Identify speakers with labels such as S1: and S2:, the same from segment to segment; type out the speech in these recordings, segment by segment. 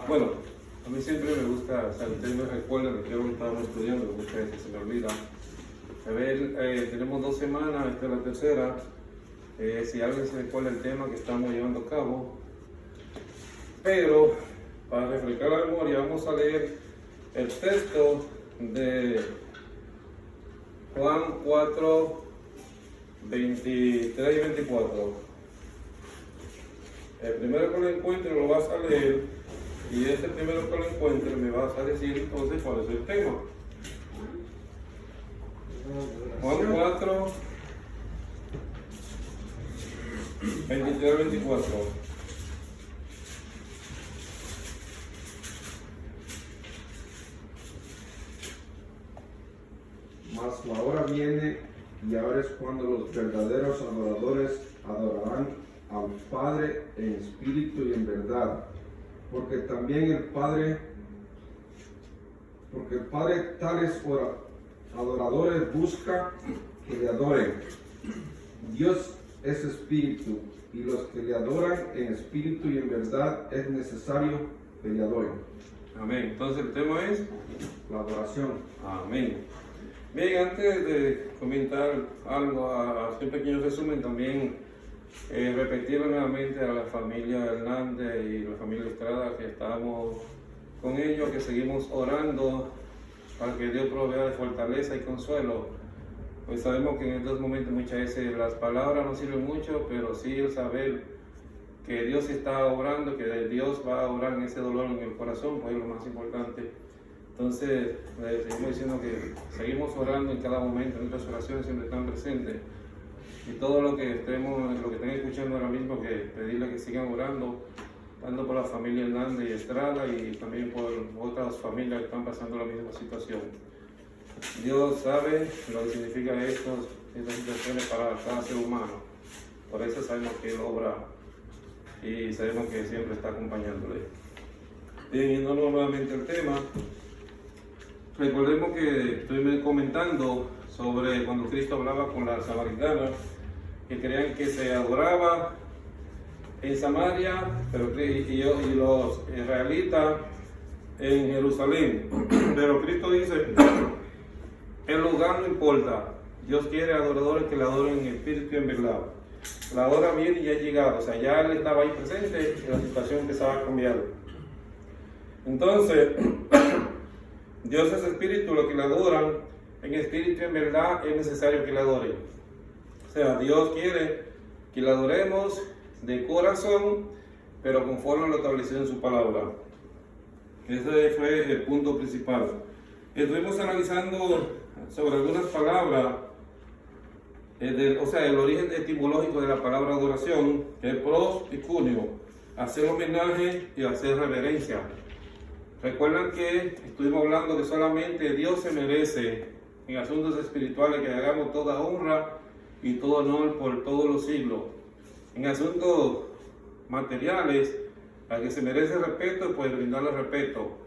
S1: Bueno, a mí siempre me gusta, o sea, ustedes me recuerdan de que hoy estábamos estudiando, muchas veces se me olvida. A ver, tenemos 2 semanas, esta es la tercera. Si alguien se recuerda el tema que estamos llevando a cabo. Pero, para refrescar la memoria, vamos a leer el texto de Juan 4, 23 y 24. El primero que lo encuentre lo vas a leer y este primero que lo encuentre me vas a decir entonces cuál es el tema. Juan 4, 23 y 24.
S2: Mas la hora viene y ahora es cuando los verdaderos adoradores adorarán al Padre en espíritu y en verdad, porque el Padre tales adoradores busca que le adoren. Dios es espíritu, y los que le adoran en espíritu y en verdad es necesario que le adoren.
S1: Amén. Entonces el tema es
S2: La adoración.
S1: amén. Bien, antes de comentar algo, hacer un pequeño resumen, también repetirle nuevamente a la familia Hernández y la familia Estrada que estamos con ellos, que seguimos orando para que Dios provea de fortaleza y consuelo. Pues sabemos que en estos momentos muchas veces las palabras no sirven mucho, pero sí el saber que Dios está obrando, que Dios va a obrar en ese dolor en el corazón, pues es lo más importante. Entonces, seguimos diciendo que seguimos orando en cada momento, nuestras oraciones siempre están presentes. Y todo lo que estén escuchando ahora mismo, que pedirle que sigan orando, tanto por la familia Hernández y Estrada y también por otras familias que están pasando la misma situación. Dios sabe lo que significa estas situaciones para cada ser humano. Por eso sabemos que Él obra y sabemos que siempre está acompañándole. Yéndonos nuevamente al tema, recordemos que estoy comentando sobre cuando Cristo hablaba con la samaritana, que creían que se adoraba en Samaria, y los israelitas en Jerusalén. Pero Cristo dice, el lugar no importa, Dios quiere adoradores que le adoren en espíritu y en verdad. La hora viene y ya ha llegado, o sea, ya Él estaba ahí presente y la situación empezaba a cambiar. Entonces, Dios es espíritu, los que le adoran en espíritu y en verdad es necesario que le adoren. O sea, Dios quiere que le adoremos de corazón, pero conforme lo establecido en su palabra. Ese fue el punto principal. Estuvimos analizando sobre algunas palabras, el origen etimológico de la palabra adoración, que es pros y cuneo, hacer homenaje y hacer reverencia. Recuerdan que estuvimos hablando que solamente Dios se merece en asuntos espirituales que le hagamos toda honra y todo honor por todos los siglos. En asuntos materiales, al que se merece respeto, pues brindarle respeto.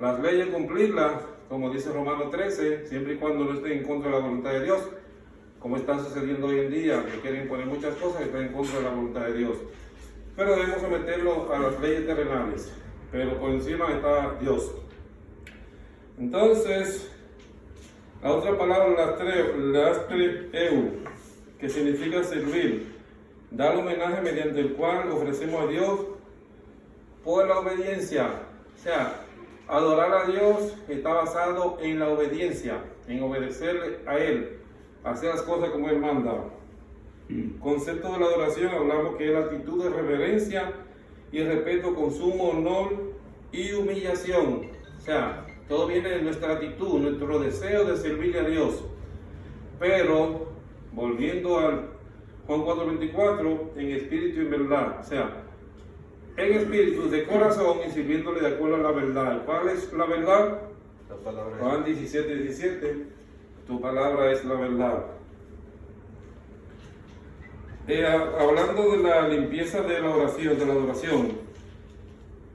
S1: Las leyes cumplirlas, como dice Romanos 13, siempre y cuando no estén en contra de la voluntad de Dios, como está sucediendo hoy en día, que quieren poner muchas cosas que están en contra de la voluntad de Dios. Pero debemos someterlo a las leyes terrenales, pero por encima está Dios. Entonces, la otra palabra, lastreu, que significa servir, dar homenaje mediante el cual ofrecemos a Dios por la obediencia. O sea, adorar a Dios está basado en la obediencia, en obedecerle a Él, hacer las cosas como Él manda. Concepto de la adoración, hablamos que es la actitud de reverencia y respeto con sumo honor y humillación. O sea, todo viene de nuestra actitud, nuestro deseo de servirle a Dios. Pero, volviendo al Juan 4:24, en espíritu y en verdad. O sea, en espíritu, de corazón y sirviéndole de acuerdo a la verdad. ¿Cuál es la verdad?
S2: La palabra es
S1: Juan 17:17, tu palabra es la verdad. Hablando de la limpieza de la adoración,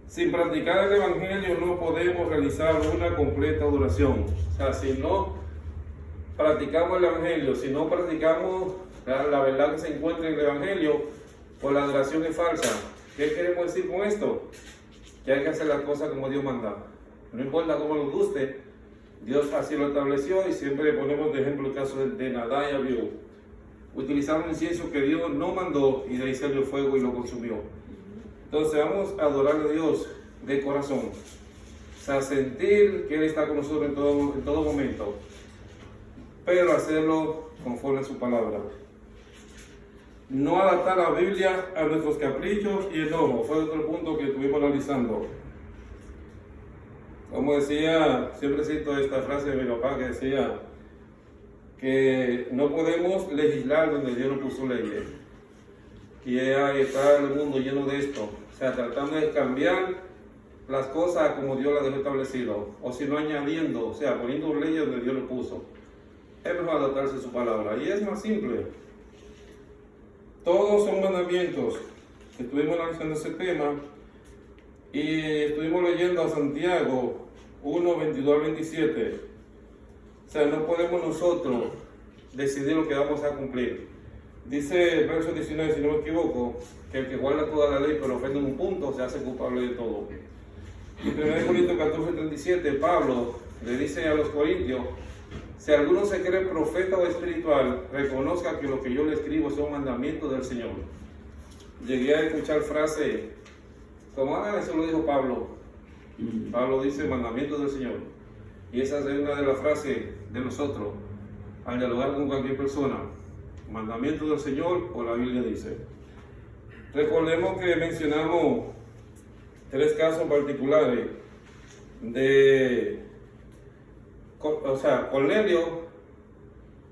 S1: sin practicar el Evangelio no podemos realizar una completa adoración. O sea, si no practicamos el Evangelio, si no practicamos la verdad que se encuentra en el Evangelio, pues la adoración es falsa. ¿Qué queremos decir con esto? que hay que hacer las cosas como Dios manda. No importa cómo nos guste, Dios así lo estableció y siempre ponemos de ejemplo el caso de Nadab y Abiú. Utilizaron incienso que Dios no mandó y de ahí salió fuego y lo consumió. Entonces vamos a adorar a Dios de corazón. O sea, sentir que Él está con nosotros en todo momento, pero hacerlo conforme a su palabra. No adaptar la Biblia a nuestros caprichos y enojos. Fue otro punto que estuvimos analizando. Como decía, siempre cito esta frase de mi papá que decía que no podemos legislar donde Dios no puso leyes. Y está el mundo lleno de esto. O sea, tratando de cambiar las cosas como Dios las dejó establecido. O si no añadiendo, o sea, poniendo leyes donde Dios lo puso. Es mejor adaptarse a su palabra. Y es más simple. Todos son mandamientos. Estuvimos analizando ese tema y estuvimos leyendo a Santiago 1, 22 al 27. O sea, no podemos nosotros decidir lo que vamos a cumplir. Dice el verso 19, si no me equivoco, que el que guarda toda la ley pero ofende en un punto se hace culpable de todo. En 1 Corintios 14, 37, Pablo le dice a los corintios: si alguno se cree profeta o espiritual, reconozca que lo que yo le escribo son mandamientos del Señor. Llegué a escuchar frases como, eso lo dijo Pablo. Pablo dice mandamientos del Señor. Y esa es una de las frases de nosotros al dialogar con cualquier persona. Mandamientos del Señor o la Biblia dice. Recordemos que mencionamos 3 casos particulares de... O sea, Cornelio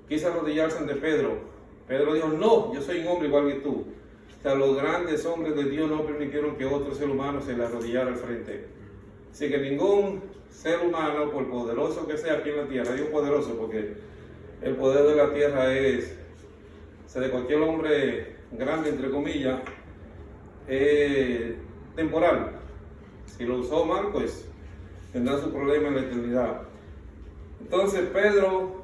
S1: quiso arrodillarse ante Pedro. Pedro dijo: no, yo soy un hombre igual que tú. O sea, los grandes hombres de Dios no permitieron que otro ser humano se le arrodillara al frente. Así que ningún ser humano, por poderoso que sea aquí en la tierra, digo poderoso porque el poder de la tierra es, o sea, de cualquier hombre grande, entre comillas, temporal. Si lo usó mal, pues tendrá su problema en la eternidad. Entonces Pedro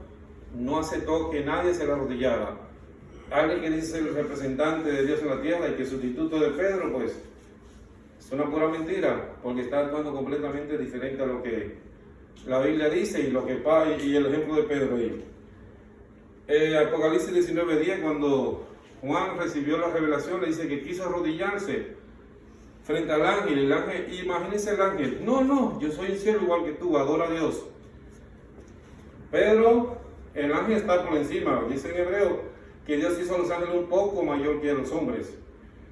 S1: no aceptó que nadie se le arrodillara. Alguien que dice ser el representante de Dios en la tierra y que el sustituto de Pedro, pues es una pura mentira, porque está actuando completamente diferente a lo que la Biblia dice y lo que y el ejemplo de Pedro ahí. Apocalipsis 19:10, cuando Juan recibió la revelación, le dice que quiso arrodillarse frente al ángel. El ángel, imagínense el ángel: no, yo soy un cielo igual que tú, adora a Dios. Pero el ángel está por encima. Dice en Hebreo que Dios hizo a los ángeles un poco mayor que a los hombres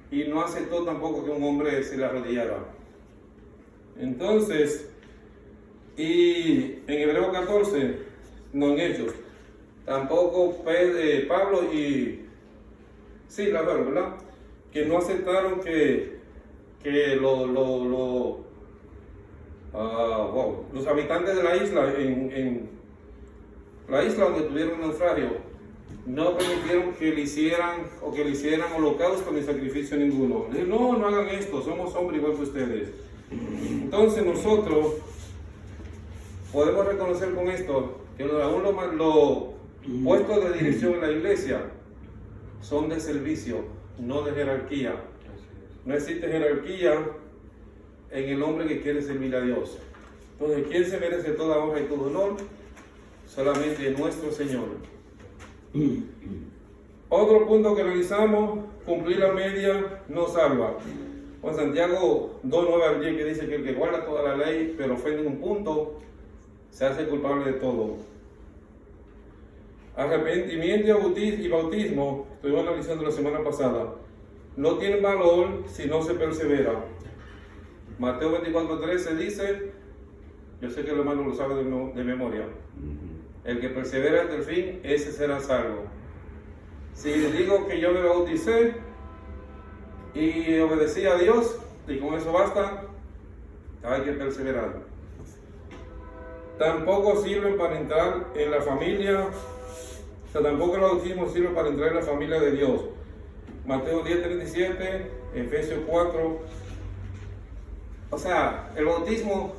S1: y no aceptó tampoco que un hombre se le arrodillara. Entonces, y en Hebreo 14, no en Hechos, tampoco Pablo y Silas, ¿verdad? Que no aceptaron que los habitantes de la isla, en la isla donde tuvieron un naufragio, no permitieron que le hicieran holocausto ni sacrificio ninguno. Le dijeron: no hagan esto, somos hombres igual que ustedes. Entonces nosotros podemos reconocer con esto que aún los puestos de dirección en la iglesia son de servicio, no de jerarquía. No existe jerarquía en el hombre que quiere servir a Dios. Entonces, ¿quién se merece toda honra y todo honor? Solamente nuestro Señor. Otro punto que realizamos: cumplir la media no salva. Juan Santiago 2:9 al 10, que dice que el que guarda toda la ley pero ofende en un punto se hace culpable de todo. Arrepentimiento y bautismo, estuvimos analizando la semana pasada, no tienen valor si no se persevera. Mateo 24:13 dice, yo sé que el hermano lo sabe de memoria: el que persevera hasta el fin, ese será salvo. Si digo que yo me bauticé y obedecí a Dios y con eso basta, hay que perseverar. Tampoco sirven para entrar en la familia, o sea, tampoco el bautismo sirve para entrar en la familia de Dios. Mateo 10:37, Efesios 4. O sea, el bautismo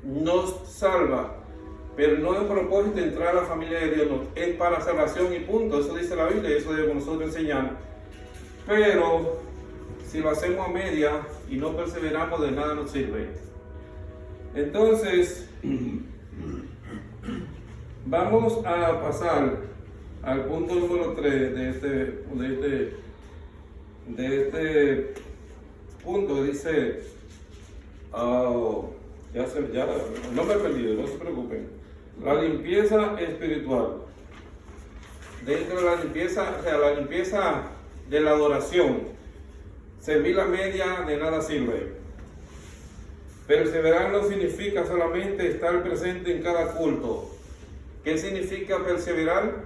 S1: nos salva, pero no es un propósito de entrar a la familia de Dios, no, es para salvación y punto. Eso dice la Biblia y eso debemos nosotros enseñar. Pero si lo hacemos a media, y no perseveramos, de nada nos sirve. Entonces, vamos a pasar al punto número 3 de este punto. Dice, ya, no me he perdido, no se preocupen. La limpieza espiritual. Dentro de la limpieza, o sea, la limpieza de la adoración, servir la media de nada sirve. Perseverar no significa solamente estar presente en cada culto. ¿Qué significa perseverar?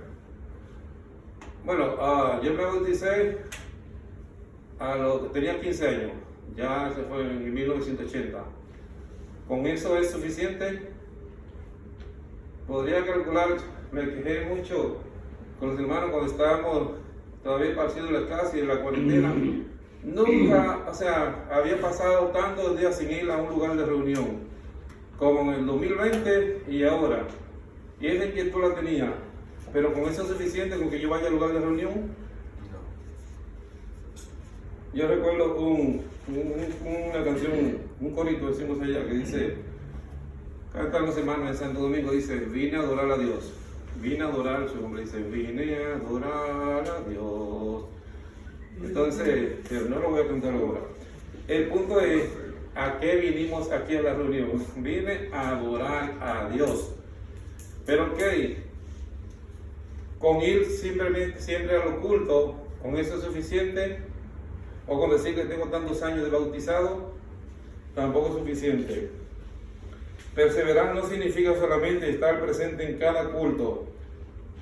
S1: Bueno, yo me bauticé tenía 15 años, ya se fue en 1980. ¿Con eso es suficiente? Podría calcular, me quejé mucho con los hermanos cuando estábamos todavía partiendo de la clase y de la cuarentena. Nunca, o sea, había pasado tantos días sin ir a un lugar de reunión como en el 2020 y ahora. Y esa inquietud la tenía, pero con eso es suficiente con que yo vaya al lugar de reunión. Yo recuerdo una canción, un corito decimos allá, que dice, cantan los hermanos de Santo Domingo, dice, vine a adorar a Dios. Vine a adorar, su nombre dice, vine a adorar a Dios. Entonces, pero no lo voy a cantar ahora. El punto es, ¿a qué vinimos aquí a la reunión? Vine a adorar a Dios. Pero ok, con ir siempre al oculto, ¿con eso es suficiente? O con decir que tengo tantos años de bautizado, tampoco es suficiente. Perseverar no significa solamente estar presente en cada culto.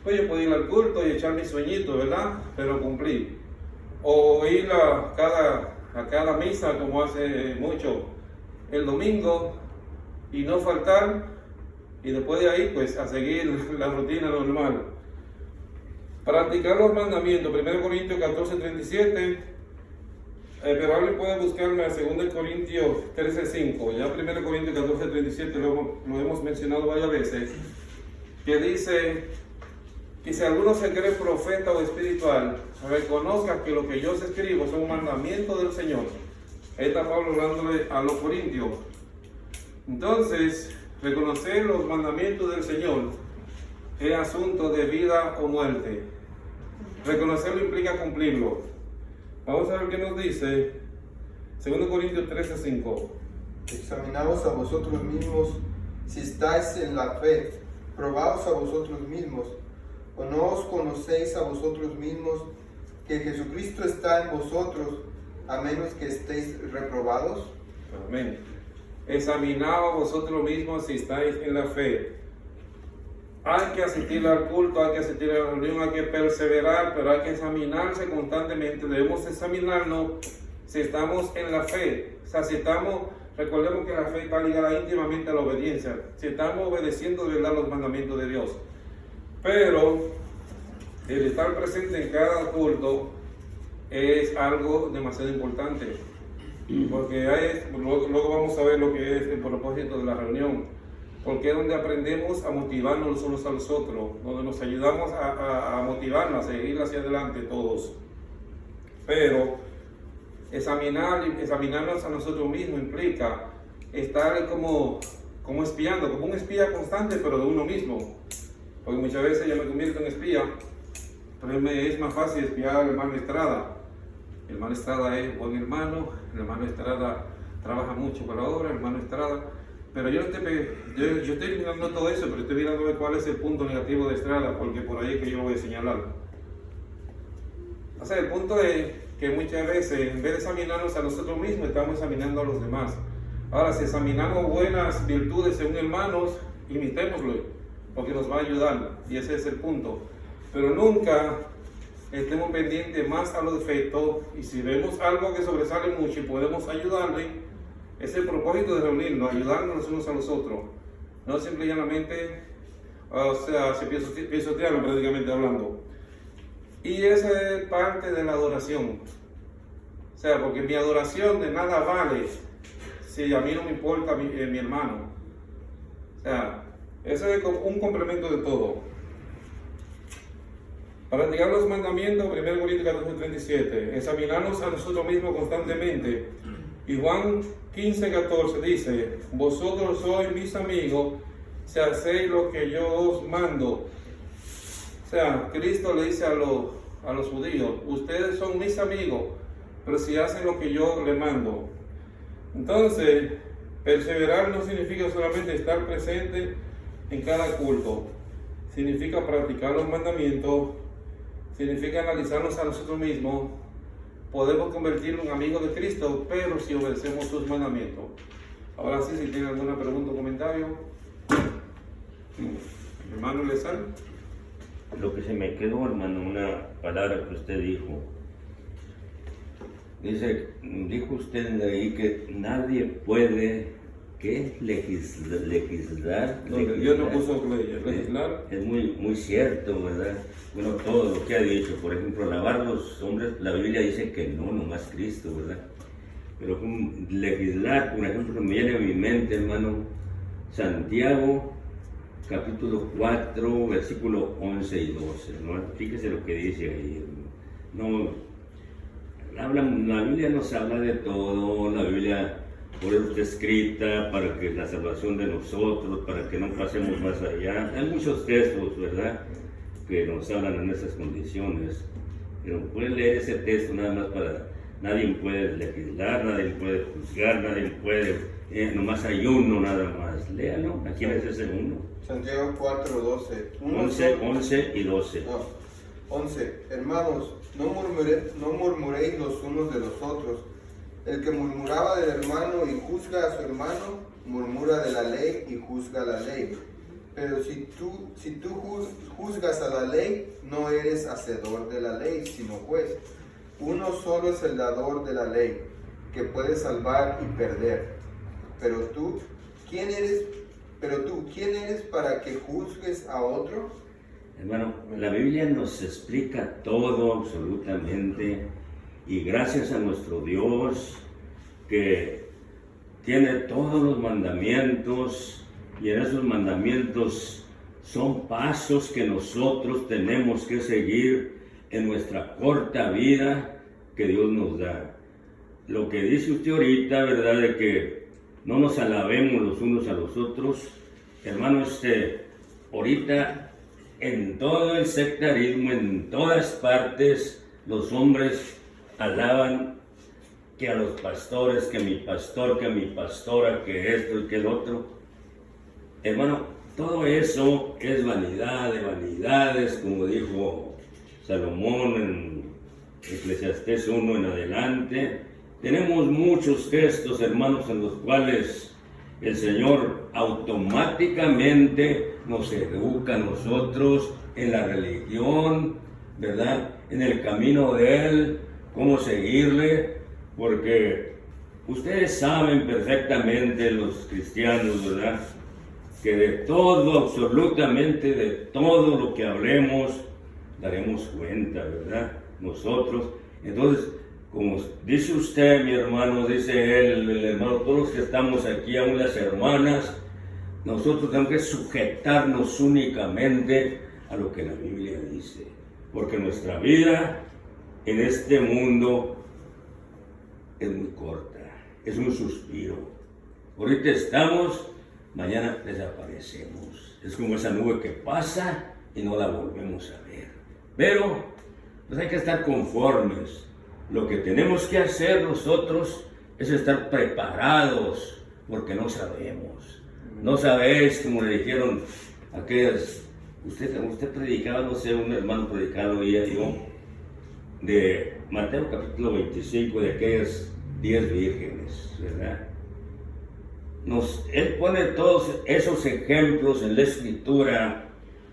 S1: Pues yo puedo ir al culto y echar mi sueñito, ¿verdad? Pero cumplir. O ir a cada misa, como hace mucho, el domingo, y no faltar, y después de ahí, pues, a seguir la rutina normal. Practicar los mandamientos, 1 Corintios 14:37, pero alguien puede buscarme a 2 Corintios 13:5, ya 1 Corintios 14:37 lo hemos mencionado varias veces, que dice que si alguno se cree profeta o espiritual, reconozca que lo que yo os escribo son mandamientos del Señor. Ahí está Pablo hablándole a los corintios. Entonces, reconocer los mandamientos del Señor es asunto de vida o muerte. Reconocerlo implica cumplirlo. Vamos a ver qué nos dice 2 Corintios 13:5.
S3: Examinaos a vosotros mismos si estáis en la fe, probaos a vosotros mismos, o no os conocéis a vosotros mismos que Jesucristo está en vosotros, a menos que estéis reprobados.
S1: Amén. Examinaos a vosotros mismos si estáis en la fe. Hay que asistir al culto, hay que asistir a la reunión, hay que perseverar, pero hay que examinarse constantemente. Debemos examinarnos si estamos en la fe. O sea, si estamos, recordemos que la fe está ligada íntimamente a la obediencia. Si estamos obedeciendo de verdad los mandamientos de Dios. Pero el estar presente en cada culto es algo demasiado importante. Porque luego vamos a ver lo que es el propósito de la reunión. Porque es donde aprendemos a motivarnos los unos a los otros, donde nos ayudamos a motivarnos, a seguir hacia adelante todos. Pero examinarnos a nosotros mismos implica estar como espiando, como un espía constante, pero de uno mismo. Porque muchas veces yo me convierto en espía, pero me es más fácil espiar al hermano Estrada. El hermano Estrada es buen hermano, el hermano Estrada trabaja mucho para la obra, el hermano Estrada. Pero yo estoy mirando todo eso, pero estoy mirando cuál es el punto negativo de Estrada, porque por ahí es que yo lo voy a señalar. O sea, el punto es que muchas veces, en vez de examinarnos a nosotros mismos, estamos examinando a los demás. Ahora, si examinamos buenas virtudes en hermanos, imitémoslo, porque nos va a ayudar, y ese es el punto. Pero nunca estemos pendientes más a los defectos, y si vemos algo que sobresale mucho y podemos ayudarle, es el propósito de reunirnos, ayudarnos los unos a los otros. No simplemente, o sea, se pisotearon prácticamente hablando. Y esa es parte de la adoración. O sea, porque mi adoración de nada vale si a mí no me importa mi hermano. O sea, eso es un complemento de todo. Para practicar los mandamientos, 1 Corintios 14:37, examinarnos a nosotros mismos constantemente. Y Juan 15:14 dice, vosotros sois mis amigos si hacéis lo que yo os mando. O sea, Cristo le dice a los judíos, ustedes son mis amigos, pero si hacen lo que yo les mando. Entonces, perseverar no significa solamente estar presente en cada culto, significa practicar los mandamientos, significa analizarnos a nosotros mismos. Podemos convertirnos en amigos de Cristo, pero si obedecemos sus mandamientos. Ahora sí, si tienen alguna pregunta o comentario. Hermano Lezán.
S4: Lo que se me quedó, hermano, una palabra que usted dijo. Dijo usted ahí que nadie puede, ¿qué? Legislar.
S1: Dios no puso legislar.
S4: Es muy cierto, ¿verdad? Bueno, todo lo que ha dicho, por ejemplo, lavar los hombres, la Biblia dice que no, nomás Cristo, ¿verdad? Pero legislar, por ejemplo, me viene a mi mente, hermano, Santiago, capítulo 4, versículo 11 y 12, ¿no? Fíjese lo que dice ahí, no, la Biblia nos habla de todo, la Biblia por eso está escrita para que la salvación de nosotros, para que no pasemos más allá. Hay muchos textos, ¿verdad?, que nos hablan en esas condiciones, pero pueden leer ese texto nada más para, nadie puede legislar, nadie puede juzgar, nadie puede, nomás hay uno nada más, léalo, ¿a quién es ese uno?
S3: Santiago 4, 12.
S4: 11 y 12.
S3: No, 11. Hermanos, no murmuréis los unos de los otros. El que murmuraba del hermano y juzga a su hermano, murmura de la ley y juzga la ley. Pero si tú juzgas a la ley, no eres hacedor de la ley, sino juez. Uno solo es el dador de la ley, que puede salvar y perder. Pero tú, ¿quién eres para que juzgues a otro?
S4: Hermano, la Biblia nos explica todo absolutamente, y gracias a nuestro Dios que tiene todos los mandamientos, y en esos mandamientos son pasos que nosotros tenemos que seguir en nuestra corta vida que Dios nos da. Lo que dice usted ahorita, ¿verdad?, de que no nos alabemos los unos a los otros, hermano, ahorita en todo el sectarismo, en todas partes, los hombres alaban que a los pastores, que mi pastor, que mi pastora, que esto y que el otro. Hermano, todo eso es vanidad de vanidades, como dijo Salomón en Eclesiastés 1 en adelante. Tenemos muchos textos, hermanos, en los cuales el Señor automáticamente nos educa a nosotros en la religión, ¿verdad?, en el camino de Él, cómo seguirle, porque ustedes saben perfectamente, los cristianos, ¿verdad?, que de todo, absolutamente de todo lo que hablemos, daremos cuenta, ¿verdad?, nosotros. Entonces, como dice usted, mi hermano, dice él, el hermano, todos los que estamos aquí, aún las hermanas, nosotros tenemos que sujetarnos únicamente a lo que la Biblia dice, porque nuestra vida en este mundo es muy corta, es un suspiro. Ahorita estamos, mañana desaparecemos. Es como esa nube que pasa y no la volvemos a ver. Pero pues hay que estar conformes. Lo que tenemos que hacer nosotros es estar preparados, porque no sabemos. No sabéis, como le dijeron aquellas, usted predicaba, no sé, un hermano predicado oía yo, de Mateo capítulo 25, de aquellas 10 vírgenes, ¿verdad? Él pone todos esos ejemplos en la Escritura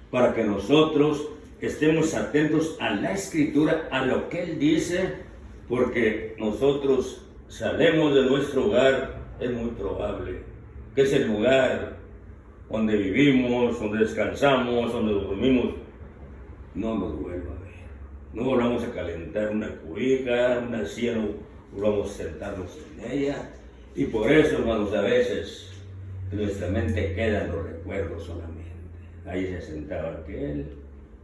S4: para que nosotros estemos atentos a la Escritura, a lo que Él dice, porque nosotros salemos de nuestro hogar, es muy probable que es el lugar donde vivimos, donde descansamos, donde dormimos, no nos vuelva a ver. No volvamos a calentar una cobija, una silla, no volvamos a sentarnos en ella. Y por eso, hermanos, a veces en nuestra mente quedan los recuerdos solamente. Ahí se sentaba aquel,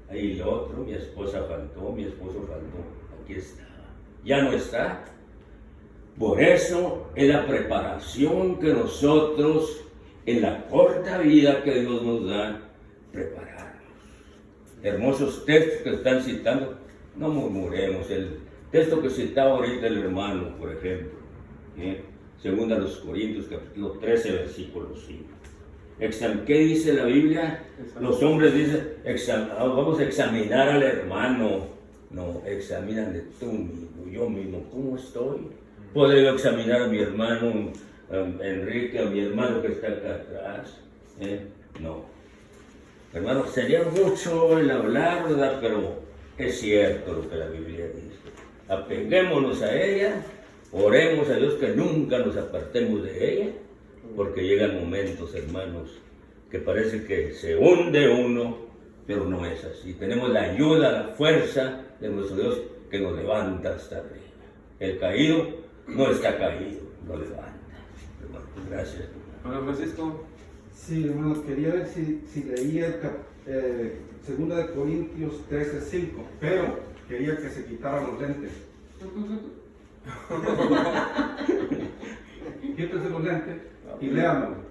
S4: ahí el otro, mi esposa faltó, mi esposo faltó, aquí estaba. Ya no está. Por eso es la preparación que nosotros, en la corta vida que Dios nos da, prepararnos. Hermosos textos que están citando, no murmuremos. El texto que citaba ahorita el hermano, por ejemplo, según a los Corintios, capítulo 13, versículo 5. ¿Qué dice la Biblia? Los hombres dicen, vamos a examinar al hermano. No, examínate tú mismo, yo mismo, ¿cómo estoy? ¿Puedo yo examinar a mi hermano Enrique, a mi hermano que está acá atrás? No. Hermano, sería mucho el hablar, ¿verdad? Pero es cierto lo que la Biblia dice. Apeguémonos a ella, oremos a Dios que nunca nos apartemos de ella, porque llegan momentos, hermanos, que parece que se hunde uno, pero no es así. Tenemos la ayuda, la fuerza de nuestro Dios que nos levanta hasta arriba. El caído no está caído, lo levanta. Hermano, gracias.
S1: Hola, Francisco.
S2: Sí, hermano, quería ver si leía Segunda de Corintios 13:5, pero quería que se quitaran los lentes. Quítense los lentes y léanlo.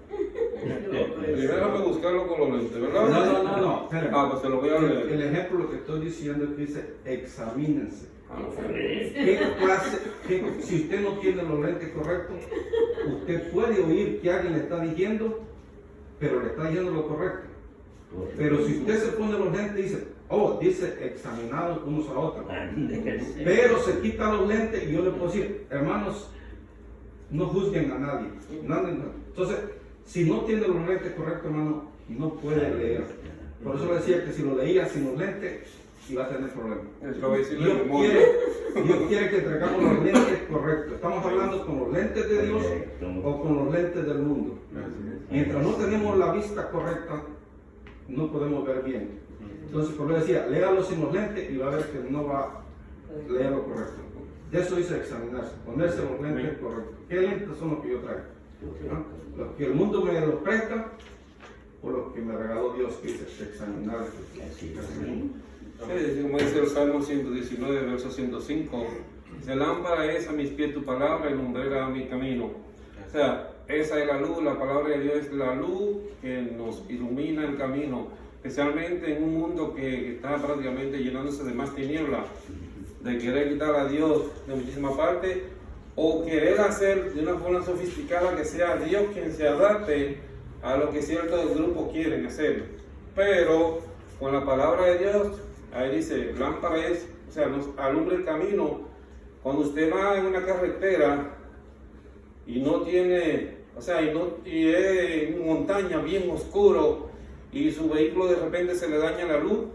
S1: Primero hay que buscarlo con los lentes, ¿verdad?
S2: No, espérame.
S1: Pues se lo voy a leer.
S2: El ejemplo lo que estoy diciendo es que dice, examínense.
S1: Ok.
S2: ¿Qué clase, si usted no tiene los lentes correctos, usted puede oír que alguien le está diciendo, pero le está diciendo lo correcto. Pero si usted se pone los lentes y dice, dice examinados unos a otros, pero se quita los lentes y yo le puedo decir, hermanos, no juzguen a nadie. Entonces, si no tiene los lentes correctos, hermano, no puede leer. Por eso le decía que si lo leía sin los lentes, iba a tener problemas. Dios quiere que traigamos los lentes correctos. Estamos hablando con los lentes de Dios o con los lentes del mundo. Mientras no tenemos la vista correcta, no podemos ver bien. Entonces, por eso decía, léalo sin los lentes y va a ver que no va a leer lo correcto. De eso dice examinarse, ponerse los lentes correctos. ¿Qué lentes son los que yo traigo? Los que el mundo me los presta o los que me regaló Dios, que dice examinar.
S1: Sí, como dice el Salmo 119, verso 105, dice, lámpara es a mis pies tu palabra y lumbrera a mi camino. O sea, esa es la luz, la palabra de Dios es la luz que nos ilumina el camino, especialmente en un mundo que está prácticamente llenándose de más tiniebla, de querer quitar a Dios de muchísimas partes, o querer hacer de una forma sofisticada que sea Dios quien se adapte a lo que ciertos grupos quieren hacer. Pero con la palabra de Dios, ahí dice, lámpara es, o sea, nos alumbra el camino. Cuando usted va en una carretera y no tiene, o sea, y es en montaña bien oscuro y su vehículo de repente se le daña la luz,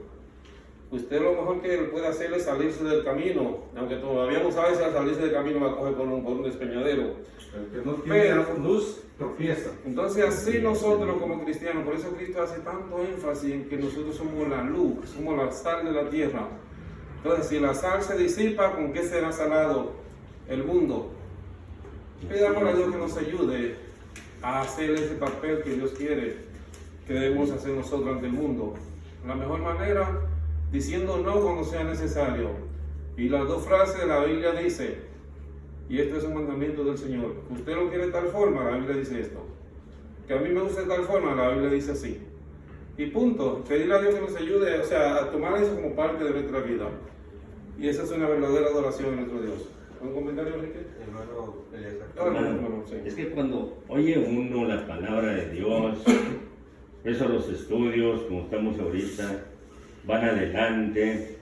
S1: usted lo mejor que puede hacer es salirse del camino, aunque todavía no sabe si al salirse del camino va a coger por un despeñadero.
S2: El que no tiene luz tropieza.
S1: Entonces así nosotros como cristianos, por eso Cristo hace tanto énfasis en que nosotros somos la luz, somos la sal de la tierra. Entonces si la sal se disipa, ¿con qué será salado el mundo? Pidamos a Dios que nos ayude a hacer ese papel que Dios quiere que debemos hacer nosotros ante el mundo. La mejor manera, diciendo no cuando sea necesario. Y las dos frases de la Biblia dice, y esto es un mandamiento del Señor, usted lo quiere de tal forma, la Biblia dice esto. Que a mí me gusta de tal forma, la Biblia dice así. Y punto. Pedirle a Dios que nos ayude, o sea, a tomar eso como parte de nuestra vida. Y esa es una verdadera adoración a nuestro Dios. ¿Un comentario, Enrique?
S3: Hermano Eliezer.
S4: Hermano,
S1: Sí.
S4: es que cuando oye uno la palabra de Dios, eso los estudios, como estamos ahorita, van adelante,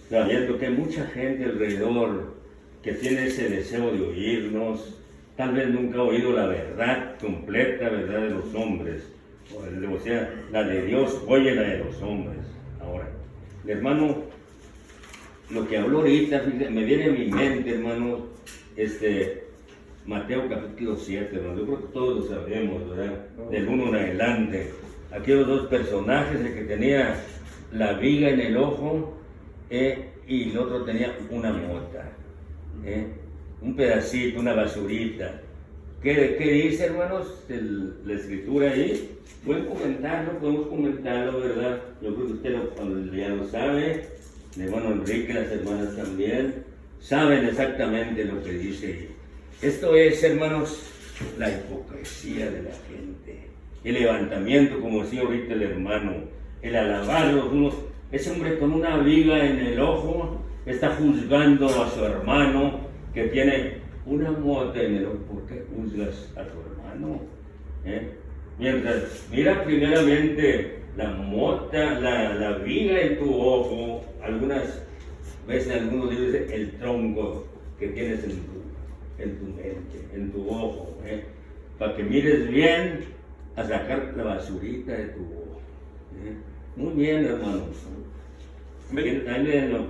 S4: sabiendo que hay mucha gente alrededor que tiene ese deseo de oírnos, tal vez nunca ha oído la verdad completa, verdad de los hombres, o sea, la de Dios, oye la de los hombres. Ahora, hermano, lo que habló ahorita, me viene a mi mente, hermano, Mateo capítulo 7, hermano, yo creo que todos lo sabemos, ¿verdad? Del 1 en adelante. Aquí los dos personajes, el que tenía la viga en el ojo y el otro tenía una mota, un pedacito, una basurita. ¿Qué dice, hermanos, la escritura ahí? Pueden comentarlo, podemos comentarlo, ¿verdad? Yo creo que usted ya lo sabe, el hermano Enrique, las hermanas también, saben exactamente lo que dice ahí. Esto es, hermanos, la hipocresía de la gente. El levantamiento, como decía ahorita el hermano, el alabar los unos. Ese hombre con una viga en el ojo está juzgando a su hermano que tiene una mota en el ojo. ¿Por qué juzgas a tu hermano? Mientras, mira primeramente la mota, la viga en tu ojo, algunas veces algunos dicen el tronco que tienes en tu mente, en tu ojo, para que mires bien a sacar la basurita de tu ojo. Muy bien, hermanos.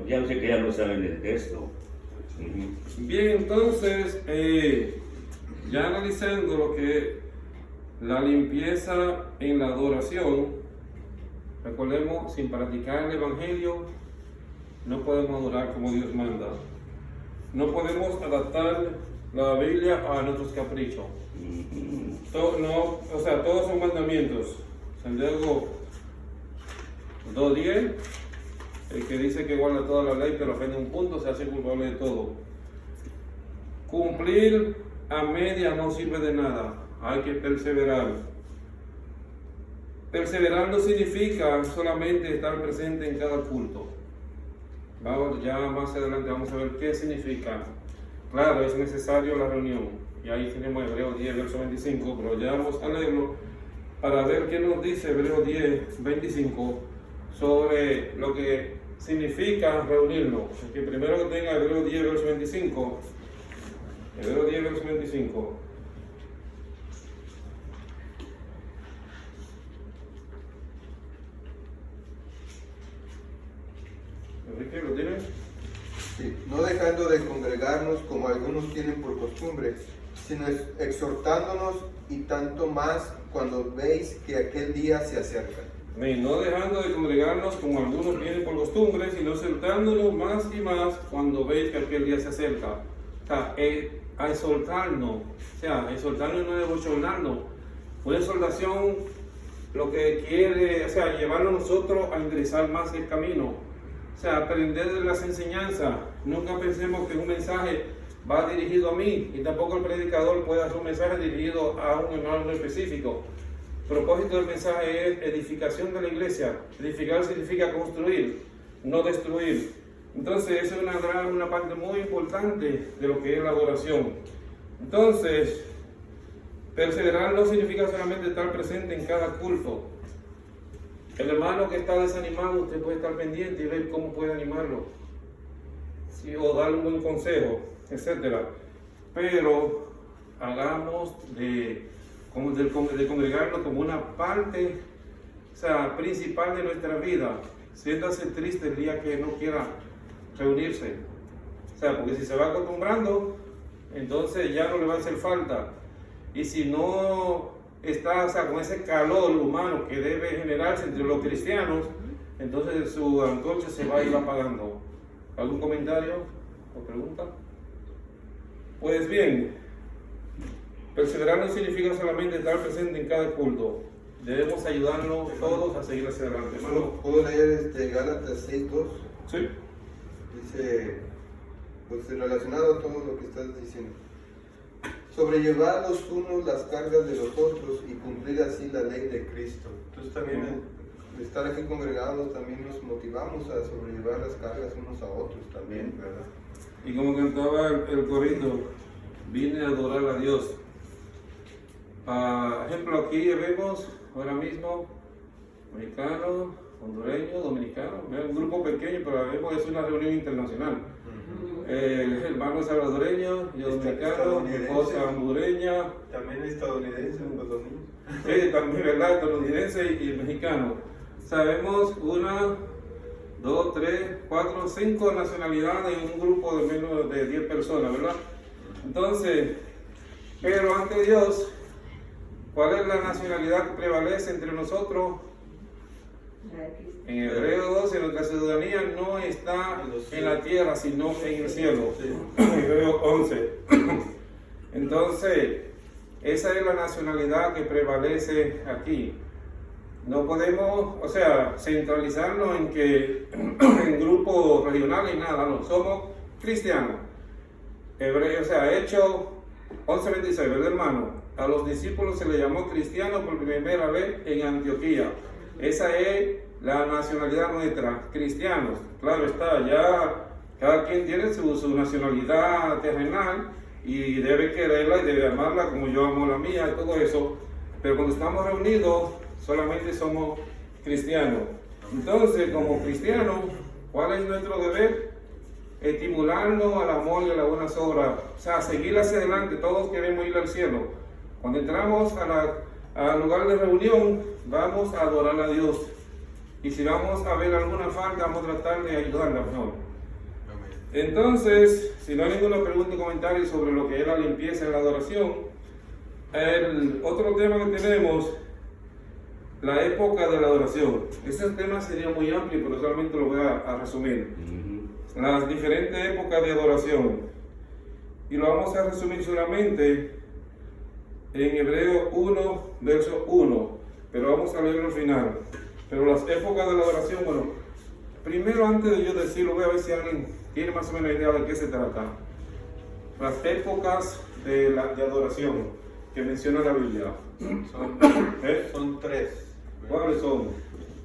S4: Ya sé que ya lo saben el texto.
S1: Bien, entonces, ya analizando lo que la limpieza en la adoración, recordemos, sin practicar el Evangelio, no podemos adorar como Dios manda. No podemos adaptar la Biblia a nuestros caprichos. Todos son mandamientos. Santiago 2:10, el que dice que guarda toda la ley pero ofende un punto se hace culpable de todo. Cumplir a media no sirve de nada, hay que perseverar. Perseverar no significa solamente estar presente en cada culto. Ya más adelante vamos a ver qué significa. Claro, es necesario la reunión. Y ahí tenemos Hebreos 10, verso 25, pero ya vamos a leerlo para ver qué nos dice Hebreos 10, 25 sobre lo que significa reunirnos. Que primero que tenga Hebreos 10, verso 25. Hebreos 10, verso 25. Enrique, ¿lo tienes?
S3: Sí, no dejando de congregarnos como algunos tienen por costumbre, sino exhortándonos y tanto más cuando veis que aquel día se acerca.
S1: No dejando de congregarnos como algunos tienen por costumbre, sino exhortándonos más y más cuando veis que aquel día se acerca. O sea, a exhortarnos, exhortarnos y no devocionarnos. Una exhortación lo que quiere, llevarnos nosotros a ingresar más el camino. Aprender de las enseñanzas. Nunca pensemos que un mensaje va dirigido a mí y tampoco el predicador puede hacer un mensaje dirigido a un hermano específico. El propósito del mensaje es edificación de la iglesia. Edificar significa construir, no destruir. Entonces, esa es una parte muy importante de lo que es la adoración. Entonces, perseverar no significa solamente estar presente en cada culto. El hermano que está desanimado, usted puede estar pendiente y ver cómo puede animarlo, sí, o darle un buen consejo, etc. Pero hagamos de congregarnos como una parte principal de nuestra vida. Siéntase triste el día que no quiera reunirse. Porque si se va acostumbrando, entonces ya no le va a hacer falta. Y si no está con ese calor humano que debe generarse entre los cristianos, entonces su antorcha se va a ir apagando. ¿Algún comentario o pregunta? Pues bien, perseverar no significa solamente estar presente en cada culto. Debemos ayudarnos todos a seguir hacia adelante.
S3: ¿Puedo leer Gálatas 6:2?
S1: Sí.
S3: Dice, pues relacionado a todo lo que estás diciendo. Sobrellevar los unos las cargas de los otros y cumplir así la ley de Cristo. Entonces también de estar aquí congregados también nos motivamos a sobrellevar las cargas unos a otros también, ¿verdad?
S1: Y como cantaba el corito, vine a adorar a Dios. Ejemplo, aquí vemos ahora mismo mexicanos, hondureños, dominicanos, un grupo pequeño, pero vemos es una reunión internacional. Hermanos salvadoreños, yo dominicano, mi esposa hondureña.
S3: También estadounidense, los dos niños.
S1: Sí, también, ¿verdad? Estadounidense y mexicano. Sabemos 1, 2, 3, 4, 5 nacionalidades en un grupo de menos de 10 personas, ¿verdad? Entonces, pero ante Dios, ¿cuál es la nacionalidad que prevalece entre nosotros? En Hebreos 12, nuestra ciudadanía no está en la tierra, sino en el cielo. Hebreos 11. Entonces, esa es la nacionalidad que prevalece aquí. No podemos, centralizarnos en grupos regionales y nada, no. Somos cristianos. Hebreos, Hechos 11:26, ¿verdad, hermano? A los discípulos se les llamó cristianos por primera vez en Antioquía. Esa es la nacionalidad nuestra, cristianos. Claro está, ya cada quien tiene su nacionalidad terrenal y debe quererla y debe amarla como yo amo la mía y todo eso. Pero cuando estamos reunidos, solamente somos cristianos. Entonces, como cristianos, ¿cuál es nuestro deber? Estimularnos al amor y a las buenas obras. O sea, seguir hacia adelante. Todos queremos ir al cielo. Cuando entramos al lugar de reunión, vamos a adorar a Dios. Y si vamos a ver alguna falta, vamos a tratar de ayudarla mejor. Entonces, si no hay ninguna pregunta o comentario sobre lo que es la limpieza y la adoración, el otro tema que tenemos, la época de la adoración. Este tema sería muy amplio, pero solamente lo voy a resumir. Las diferentes épocas de adoración. Y lo vamos a resumir solamente en Hebreos 1, verso 1. Pero vamos a leerlo al final. Pero las épocas de la adoración, bueno, primero antes de yo decirlo, voy a ver si alguien tiene más o menos idea de qué se trata. Las épocas de adoración que menciona la Biblia.
S3: Son tres.
S1: ¿Cuáles son?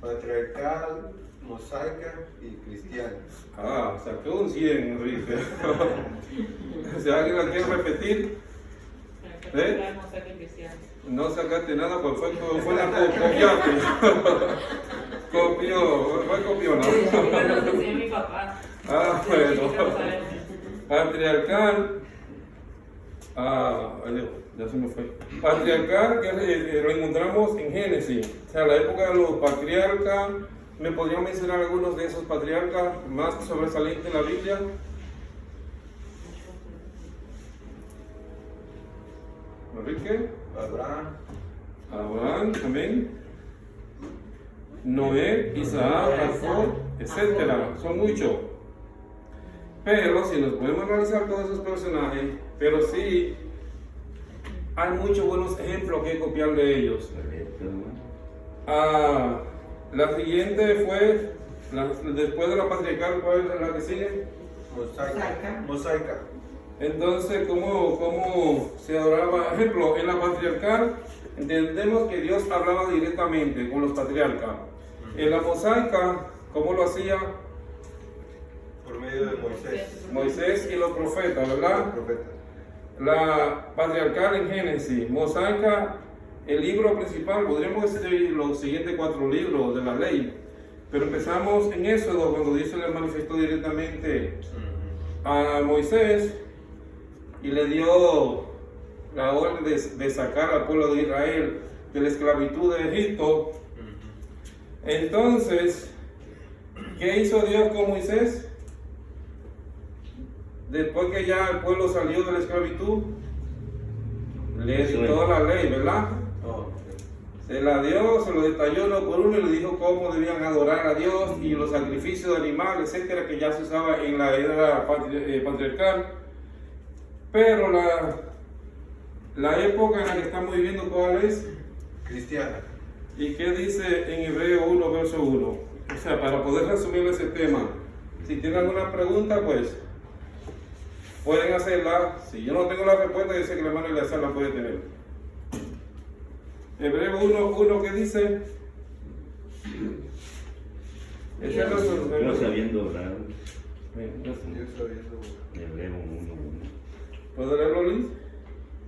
S3: Patriarcal, mosaica y cristiana.
S1: Ah, sacó un 100, Enrique. Si alguien la quiere repetir, no sacaste nada, pues fue la copiaste. Fue copiona.
S5: Mi papá.
S1: Ah, bueno. Patriarcal. Ya se me fue. Patriarcal, que lo encontramos en Génesis. O sea, la época de los patriarcas. ¿Me podrían mencionar algunos de esos patriarcas más sobresalientes en la Biblia? Enrique. Abraham, amén. Noé, Isaac, Jacob, etcétera. Son muchos. Pero si nos podemos analizar todos esos personajes, pero sí hay muchos buenos ejemplos que copiar de ellos. La siguiente fue, después de la patriarcal, ¿cuál es la que sigue?
S3: Mosaica.
S1: Entonces, ¿cómo se adoraba? Por ejemplo, en la patriarcal entendemos que Dios hablaba directamente con los patriarcas. En la mosaica, ¿cómo lo hacía?
S3: Por medio de Moisés.
S1: Moisés y los profetas, ¿verdad?
S3: Los profetas.
S1: La patriarcal en Génesis, mosaica, el libro principal, podríamos decir los siguientes 4 libros de la ley, pero empezamos en Éxodo cuando Dios le manifestó directamente a Moisés y le dio la orden de sacar al pueblo de Israel de la esclavitud de Egipto. Entonces, ¿qué hizo Dios con Moisés? Después que ya el pueblo salió de la esclavitud, le dio la ley, ¿verdad? Se la dio, se lo detalló uno por uno y le dijo cómo debían adorar a Dios y los sacrificios de animales, etcétera, que ya se usaba en la era patriarcal. Pero la época en la que estamos viviendo, ¿cuál es?
S3: Cristiana.
S1: ¿Y qué dice en Hebreos 1, verso 1? O sea, para poder resumir ese tema, si tienen alguna pregunta, pues pueden hacerla. Si yo no tengo la respuesta, yo sé que la hermana Eleazar la puede tener. Hebreos 1, ¿qué dice?
S4: Dios sabiendo orar. Hebreo 1:1.
S1: ¿Puedo leerlo, Liz?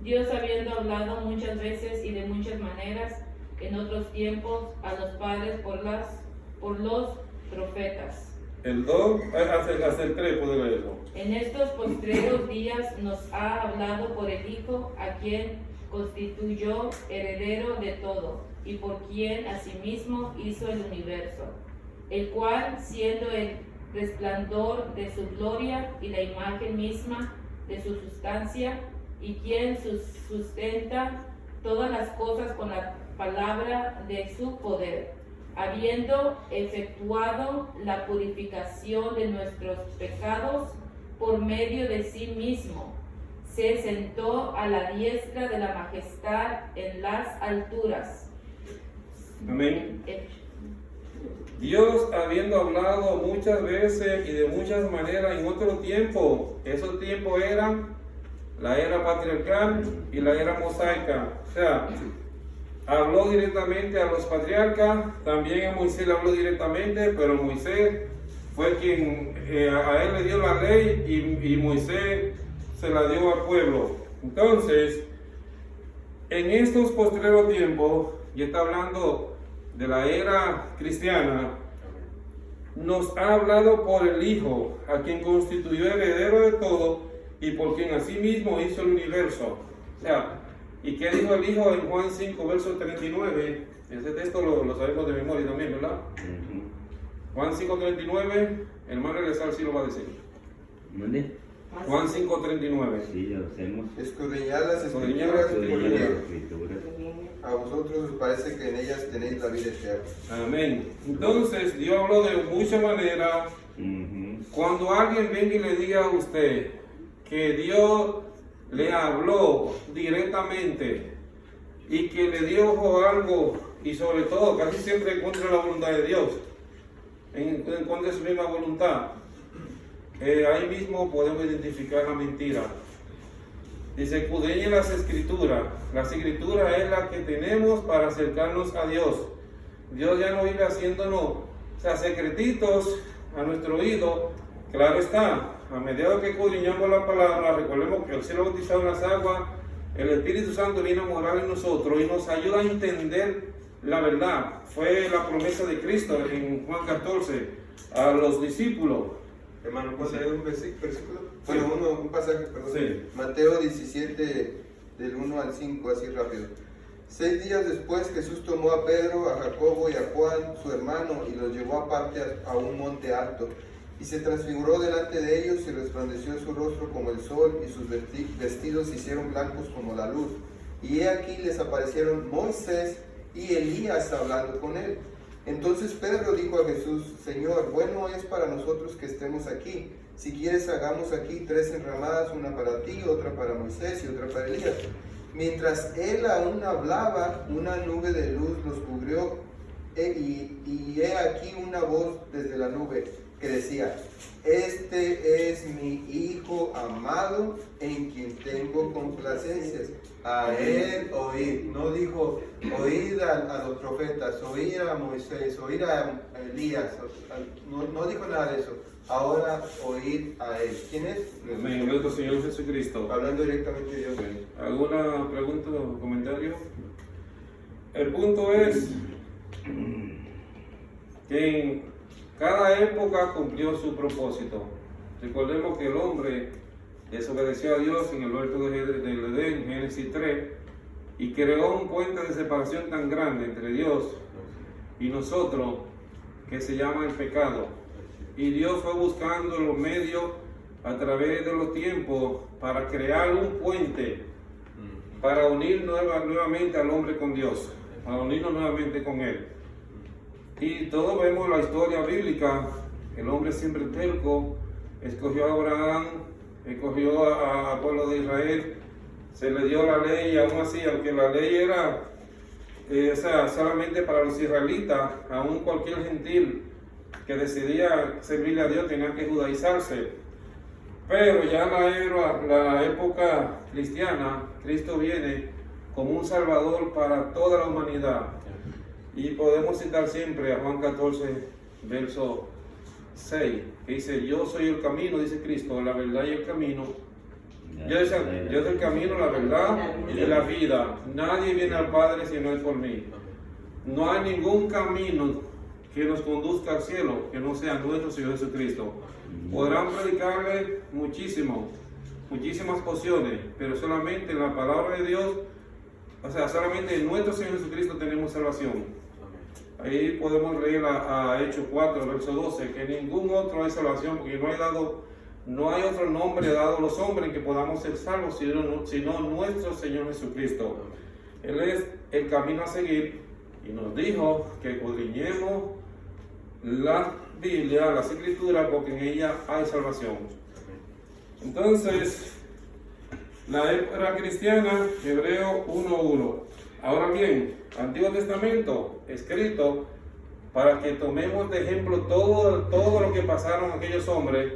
S5: Dios habiendo hablado muchas veces y de muchas maneras en otros tiempos a los padres por los profetas.
S1: El 2, hasta el 3 puede leerlo.
S5: En estos postreros días nos ha hablado por el Hijo, a quien constituyó heredero de todo, y por quien asimismo hizo el universo, el cual, siendo el resplandor de su gloria y la imagen misma de su sustancia, y quien sustenta todas las cosas con la palabra de su poder, habiendo efectuado la purificación de nuestros pecados por medio de sí mismo, se sentó a la diestra de la majestad en las alturas.
S1: Amén. Dios, habiendo hablado muchas veces y de muchas maneras en otro tiempo, esos tiempos eran la era patriarcal y la era mosaica. O sea, habló directamente a los patriarcas, también a Moisés le habló directamente, pero Moisés fue quien, a él le dio la ley y Moisés se la dio al pueblo. Entonces, en estos postreros tiempos, y está hablando de la era cristiana, nos ha hablado por el Hijo, a quien constituyó heredero de todo y por quien asimismo hizo el universo. O sea, ¿y qué dijo el Hijo en Juan 5, verso 39? Ese texto lo sabemos de memoria también, ¿verdad? Juan 5, 39, hermano Elezar sí lo va a decir.
S4: ¿Dónde?
S1: Juan 5, 39.
S4: Sí, lo hacemos.
S3: Escudriñad las
S1: Escudriñad
S3: escrituras,
S4: Estudiar las
S3: porque
S4: escrituras.
S3: a vosotros os parece que en ellas tenéis la vida eterna.
S1: Amén. Entonces, Dios habló de muchas maneras.
S4: Ujú.
S1: Cuando alguien venga y le diga a usted que Dios le habló directamente y que le dio algo, y sobre todo casi siempre en contra de la voluntad de Dios, en contra de su misma voluntad, ahí mismo podemos identificar la mentira. Dice, escudriñen las escrituras. Las escrituras es la que tenemos para acercarnos a Dios. Dios ya no vive haciéndonos, o sea, secretitos a nuestro oído. Claro está, a medida que escudriñamos la palabra, recordemos que el cielo bautizado en las aguas, el Espíritu Santo viene a morar en nosotros y nos ayuda a entender la verdad. Fue la promesa de Cristo en Juan 14 a los discípulos.
S3: Hermano, ¿puedo leer un versículo? Bueno, un pasaje, perdón.
S1: Sí.
S3: Mateo 17, del 1 al 5, así rápido. 6 días después Jesús tomó a Pedro, a Jacobo y a Juan, su hermano, y los llevó aparte a un monte alto. Y se transfiguró delante de ellos y resplandeció su rostro como el sol, y sus vestidos se hicieron blancos como la luz. Y he aquí les aparecieron Moisés y Elías hablando con él. Entonces Pedro dijo a Jesús, Señor, bueno es para nosotros que estemos aquí. Si quieres, hagamos aquí 3 enramadas, una para ti, otra para Moisés y otra para Elías. Mientras él aún hablaba, una nube de luz los cubrió, y he aquí una voz desde la nube que decía, este es mi Hijo amado, en quien tengo complacencias. A él oíd. No dijo oíd a los profetas, oíd a Moisés, oíd a Elías. No dijo nada de eso. Ahora oíd a él. ¿Quién es?
S1: Amén. Nuestro Señor Jesucristo.
S3: Hablando directamente de Dios.
S1: ¿Alguna pregunta o comentario? El punto es que en cada época cumplió su propósito. Recordemos que el hombre desobedeció a Dios en el huerto del Edén, Génesis 3, y creó un puente de separación tan grande entre Dios y nosotros que se llama el pecado. Y Dios fue buscando los medios a través de los tiempos para crear un puente para unir nuevamente al hombre con Dios, para unirnos nuevamente con Él. Y todos vemos la historia bíblica, el hombre siempre terco, escogió a Abraham, escogió al pueblo de Israel, se le dio la ley, y aún así, aunque la ley era solamente para los israelitas, aún cualquier gentil que decidía servirle a Dios tenía que judaizarse. Pero ya la época cristiana, Cristo viene como un salvador para toda la humanidad. Y podemos citar siempre a Juan 14, verso 6, que dice, yo soy el camino, dice Cristo, la verdad y el camino. Yo soy el camino, la verdad y la vida. Nadie viene al Padre si no es por mí. No hay ningún camino que nos conduzca al cielo que no sea nuestro Señor Jesucristo. Podrán predicarle muchísimas porciones, pero solamente en la palabra de Dios, solamente en nuestro Señor Jesucristo tenemos salvación. Ahí podemos leer a Hechos 4, verso 12, que ningún otro hay salvación, porque no hay otro nombre dado a los hombres en que podamos ser salvos, sino nuestro Señor Jesucristo. Él es el camino a seguir, y nos dijo que escudriñemos la Biblia, las Escrituras, porque en ella hay salvación. Entonces, la era cristiana, Hebreo 1:1. Ahora bien, Antiguo Testamento, escrito para que tomemos de ejemplo todo lo que pasaron aquellos hombres,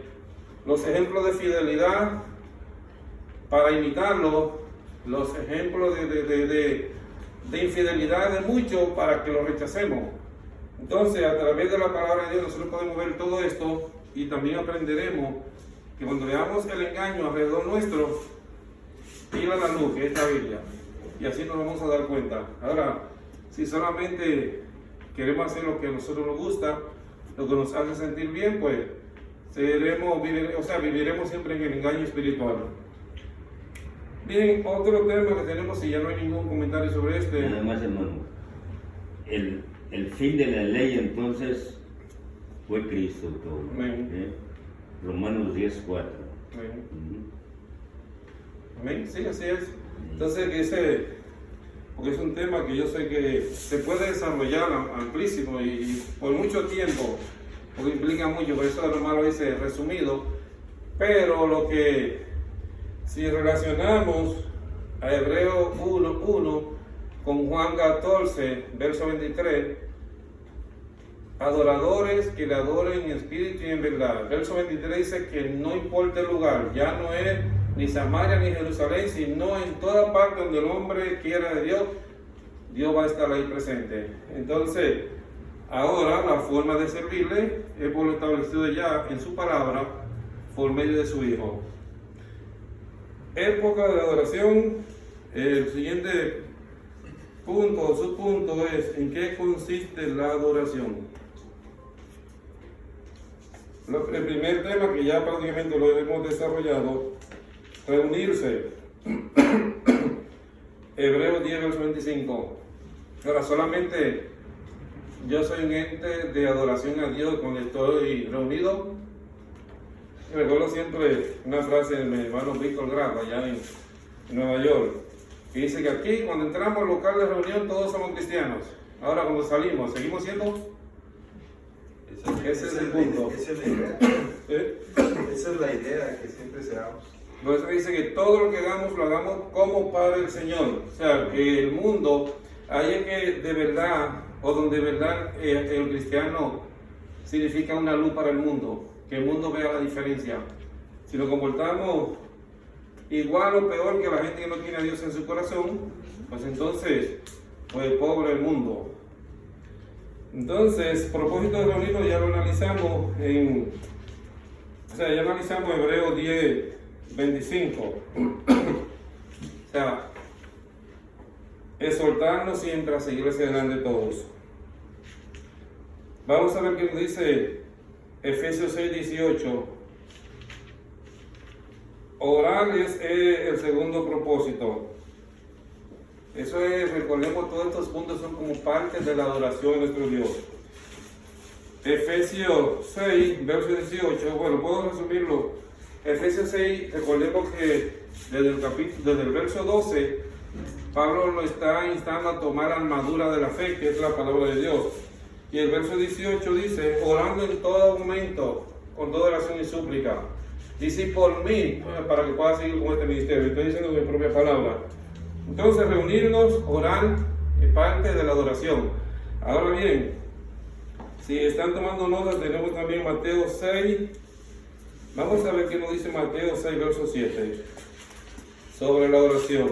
S1: los ejemplos de fidelidad para imitarlo, los ejemplos de infidelidad de muchos para que lo rechacemos. Entonces, a través de la palabra de Dios nosotros podemos ver todo esto y también aprenderemos que cuando veamos el engaño alrededor nuestro, tira la luz, que es la Biblia, y así nos vamos a dar cuenta. Ahora, si solamente queremos hacer lo que a nosotros nos gusta, lo que nos hace sentir bien, pues viviremos siempre en el engaño espiritual. Bien, otro tema que tenemos, si ya no hay ningún comentario sobre este.
S4: Nada más, hermano. El fin de la ley entonces fue Cristo todo.
S1: Amén.
S4: Romanos 10:4.
S1: Amén. Amén, sí, así es. Entonces, porque es un tema que yo sé que se puede desarrollar amplísimo y por mucho tiempo, porque implica mucho, por eso nomás lo hice resumido, pero si relacionamos a Hebreos 1:1 con Juan 14, verso 23, adoradores que le adoren en espíritu y en verdad. Verso 23 dice que no importa el lugar, ya no es ni Samaria ni Jerusalén, sino en toda parte donde el hombre quiera de Dios, Dios va a estar ahí presente. Entonces, ahora la forma de servirle es por lo establecido ya en su palabra por medio de su Hijo. Época de adoración. El siguiente punto, subpunto es ¿en qué consiste la adoración? El primer tema que ya prácticamente lo hemos desarrollado, reunirse. Hebreos 10, verso 25. Ahora, solamente yo soy un ente de adoración a Dios cuando estoy reunido. Recuerdo siempre una frase de mi hermano Víctor Graf, allá en Nueva York, que dice que aquí, cuando entramos al local de reunión, todos somos cristianos. Ahora, cuando salimos, ¿seguimos siendo? Ese es el punto.
S3: Esa es la idea.
S1: ¿Eh?
S3: Esa es la idea, que siempre seamos.
S1: Por eso dice que todo lo que hagamos, lo hagamos como para el Señor. O sea, que el mundo, ahí es que de verdad, o donde de verdad el cristiano significa una luz para el mundo. Que el mundo vea la diferencia. Si nos comportamos igual o peor que la gente que no tiene a Dios en su corazón, pues entonces, pues pobre el mundo. Entonces, propósito de reunirnos ya lo analizamos ya analizamos Hebreos 10, 25. O sea, exhortarnos siempre a seguir hacia adelante todos. Vamos a ver qué nos dice Efesios 6, 18. Orar es el segundo propósito. Eso es, recordemos, todos estos puntos son como parte de la adoración a nuestro Dios. Efesios 6, verso 18, bueno, puedo resumirlo. Efesios 6, recordemos que desde el verso 12, Pablo nos está instando a tomar la armadura de la fe, que es la palabra de Dios. Y el verso 18 dice, orando en todo momento, con toda oración y súplica. Dice, por mí, para que pueda seguir con este ministerio. Estoy diciendo mi propia palabra. Entonces, reunirnos, orar, es parte de la adoración. Ahora bien, si están tomando notas, tenemos también Mateo 6. Vamos a ver qué nos dice Mateo 6, verso 7, sobre la oración.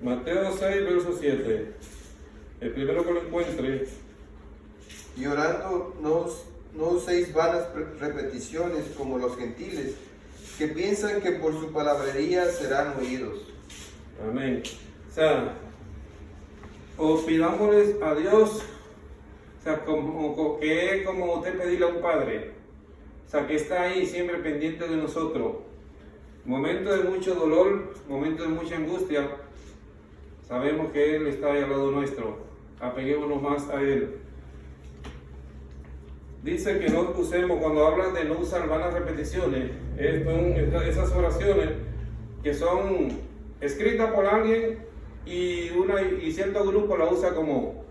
S1: Mateo 6, verso 7. El primero que lo encuentre.
S3: Y orando, no uséis vanas repeticiones como los gentiles, que piensan que por su palabrería serán oídos.
S1: Amén. O sea, o pidámosles a Dios, o sea, que es como usted pedirle a un padre, o sea, que está ahí siempre pendiente de nosotros. Momentos de mucho dolor, momentos de mucha angustia, sabemos que Él está ahí al lado nuestro. Apeguémonos más a Él. Dice que no usemos, cuando hablan de no usar vanas repeticiones, esas oraciones que son escritas por alguien y cierto grupo la usa como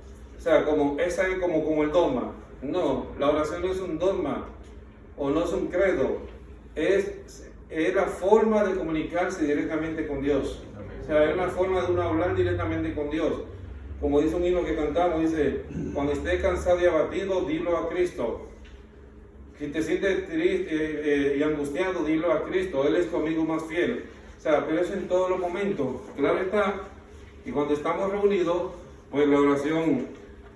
S1: esa es como el dogma. No, la oración no es un dogma o no es un credo, es la forma de comunicarse directamente con Dios. O sea, es una forma de uno hablar directamente con Dios. Como dice un himno que cantamos, dice, cuando esté cansado y abatido, dilo a Cristo. si te sientes triste y angustiado, dilo a Cristo, Él es tu amigo más fiel. O sea, pero eso en todos los momentos. Claro está, y cuando estamos reunidos, pues la oración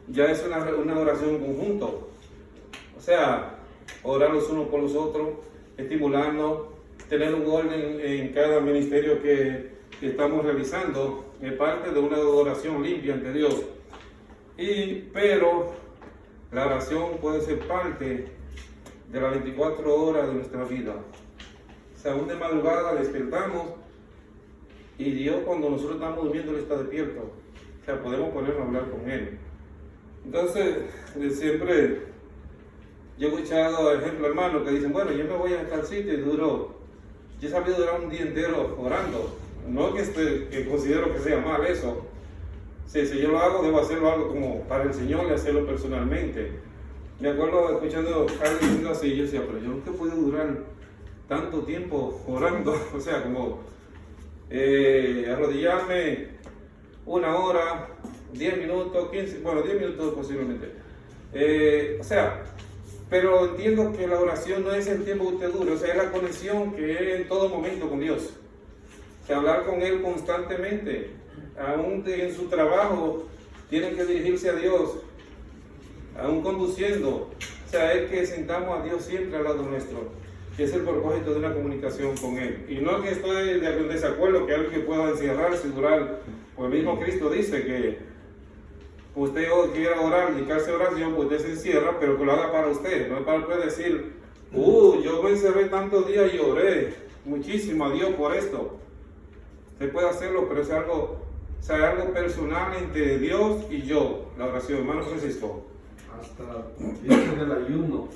S1: ya es una oración conjunto. O sea, orar los unos por los otros, estimularnos, tener un orden en cada ministerio que estamos realizando, es parte de una oración limpia ante Dios. Pero la oración puede ser parte de las 24 horas de nuestra vida. O sea, aún de madrugada despertamos y Dios, cuando nosotros estamos durmiendo, Él está despierto. O sea, podemos ponernos a hablar con Él. Entonces, siempre yo he escuchado, por ejemplo, hermanos que dicen, bueno, yo me voy a tal sitio y yo he sabido durar un día entero orando. No que considero que sea mal eso. Si yo lo hago, debo hacerlo algo como para el Señor y hacerlo personalmente. Me acuerdo escuchando a alguien diciendo así, yo decía, pero yo nunca he podido durar tanto tiempo orando. O sea, como arrodillarme 1 hora, 10 minutos, 15, bueno, 10 minutos posiblemente. O sea, pero entiendo que la oración no es el tiempo que usted dure, o sea, es la conexión que es en todo momento con Dios. O sea, hablar con Él constantemente. Aún en su trabajo tienen que dirigirse a Dios, aún conduciendo. O sea, es que sentamos a Dios siempre al lado nuestro, que es el propósito de una comunicación con Él. Y no que estoy de desacuerdo que alguien que pueda encerrarse y durar, pues el mismo Cristo dice que usted quiera orar, dedicarse a oración, pues usted se encierra, pero que lo haga para usted. No es para usted decir, yo me encerré tantos días y oré muchísimo a Dios por esto. Usted puede hacerlo, pero es algo personal entre Dios y yo, la oración. Hermano Francisco.
S2: Hasta dice del ayuno.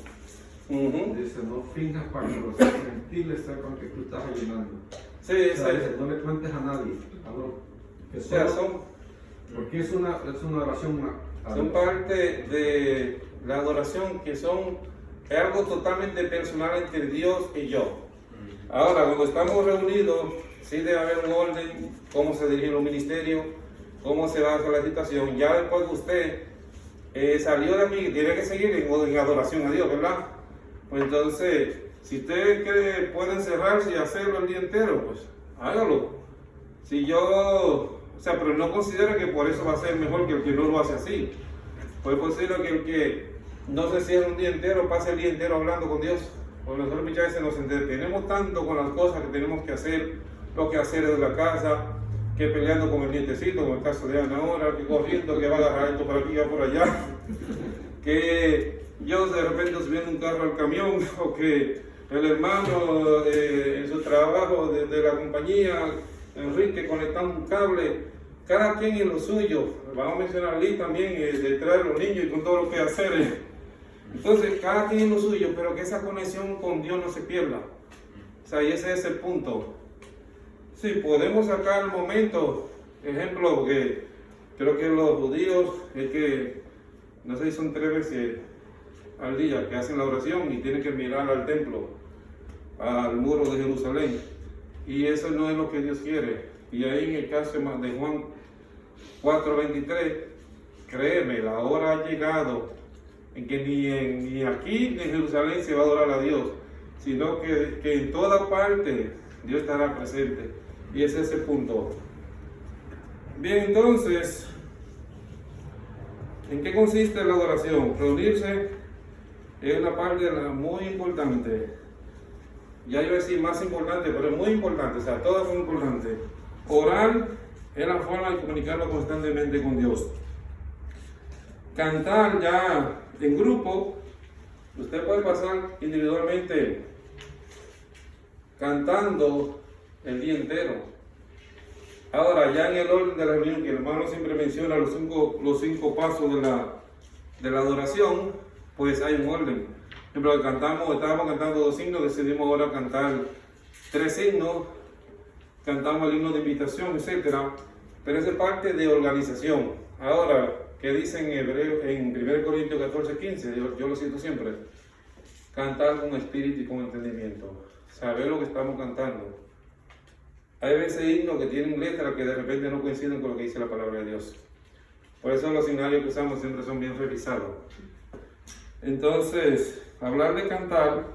S2: Dice, no finjas para que los gentiles sepan que tú estás ayunando.
S1: Sí,
S2: o sea, dice, no le cuentes a nadie. Que porque es una oración.
S1: Son parte de la adoración que es algo totalmente personal entre Dios y yo. Ahora, cuando estamos reunidos, sí debe haber un orden, cómo se dirigen los ministerios, cómo se va a hacer la situación. Ya después que usted salió de aquí, tiene que seguir en adoración a Dios, ¿verdad? Pues entonces, si usted cree que puede encerrarse y hacerlo el día entero, pues hágalo. Pero no considero que por eso va a ser mejor que el que no lo hace así. Pues posible que el que no se cierre un día entero, pase el día entero hablando con Dios. Porque nosotros muchas veces nos entretenemos tanto con las cosas que tenemos que hacer, lo que hacer desde la casa, que peleando con el nietecito, como el caso de Ana ahora, que corriendo, que va a agarrar esto por aquí y por allá, que yo de repente subiendo un carro al camión, o que el hermano en su trabajo de la compañía, Enrique, conectando un cable, cada quien en lo suyo. Vamos a mencionar a Lee también, detrás de los niños y con todo lo que hacer. Entonces, cada quien en lo suyo, pero que esa conexión con Dios no se pierda. O sea, y ese es el punto. Sí, podemos sacar el momento, ejemplo, porque creo que los judíos es que, no sé si son 3 veces al día que hacen la oración y tienen que mirar al templo, al muro de Jerusalén. Y eso no es lo que Dios quiere. Y ahí en el caso de Juan 4:23, créeme, la hora ha llegado en que ni aquí ni en Jerusalén se va a adorar a Dios, sino que en toda parte Dios estará presente. Y ese es el punto. Bien, entonces, ¿en qué consiste la adoración? Reunirse es una parte muy importante. Ya iba a decir más importante, pero es muy importante, o sea, todo es muy importante. Orar es la forma de comunicarnos constantemente con Dios. Cantar ya en grupo, usted puede pasar individualmente cantando el día entero. Ahora, ya en el orden de la reunión, que el hermano siempre menciona los cinco pasos de la adoración, pues hay un orden. Por ejemplo, estábamos cantando 2 himnos, decidimos ahora cantar 3 himnos, cantamos el himno de invitación, etc. Pero esa es parte de organización. Ahora, ¿qué dice en 1 Corintios 14:15? Yo lo siento siempre. Cantar con espíritu y con entendimiento. Saber lo que estamos cantando. Hay veces himnos que tienen letras que de repente no coinciden con lo que dice la palabra de Dios. Por eso los himnarios que usamos siempre son bien revisados. Entonces, hablar de cantar,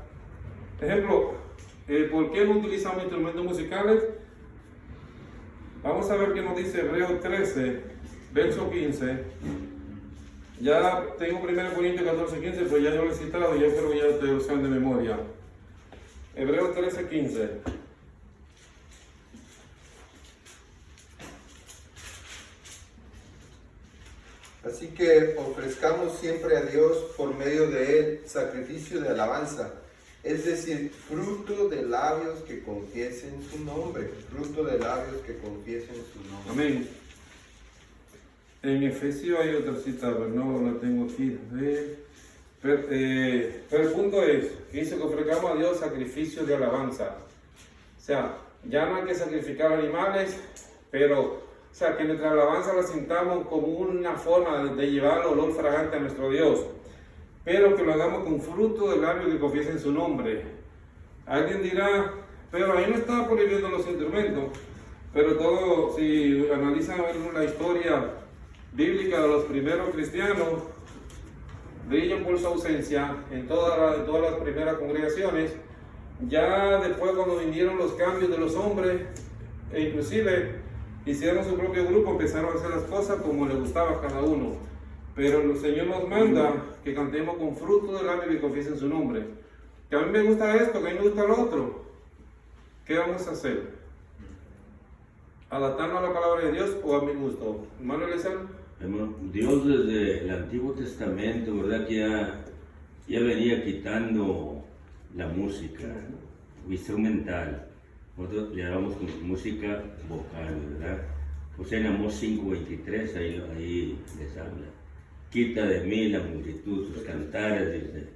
S1: ejemplo, ¿por qué no utilizamos instrumentos musicales? Vamos a ver qué nos dice Hebreos 13, verso 15. Ya tengo 1 Corintios 14, 15, pues ya yo lo he citado, ya creo que ya ustedes lo saben de memoria. Hebreos 13, 15.
S3: Así que ofrezcamos siempre a Dios por medio de Él sacrificio de alabanza, es decir, fruto de labios que confiesen su nombre, fruto de labios que confiesen su nombre.
S1: Amén. En Efesios hay otra cita, pero no la tengo aquí. Pero el punto es que dice que ofrezcamos a Dios sacrificio de alabanza. O sea, ya no hay que sacrificar animales, pero o sea, que nuestra alabanza la sintamos como una forma de llevar olor fragante a nuestro Dios, pero que lo hagamos con fruto del labio que confiese en su nombre. Alguien dirá, pero ahí no está prohibiendo los instrumentos, pero todo, si analizan la historia bíblica de los primeros cristianos, brillan por su ausencia en todas las primeras congregaciones. Ya después, cuando vinieron los cambios de los hombres, e inclusive hicieron su propio grupo, empezaron a hacer las cosas como les gustaba a cada uno. Pero el Señor nos manda que cantemos con fruto del labio y confiesen su nombre. Que a mí me gusta esto, que a mí me gusta lo otro. ¿Qué vamos a hacer? ¿Adaptarnos a la palabra de Dios o a mi gusto? Hermano Eliezer.
S4: Hermano, Dios desde el Antiguo Testamento, ¿verdad? Que ya venía quitando la música instrumental. Nosotros le llamamos como música vocal, ¿verdad? Pues en Amós 5:23 ahí les habla. Quita de mí la multitud, tus cantares, dice.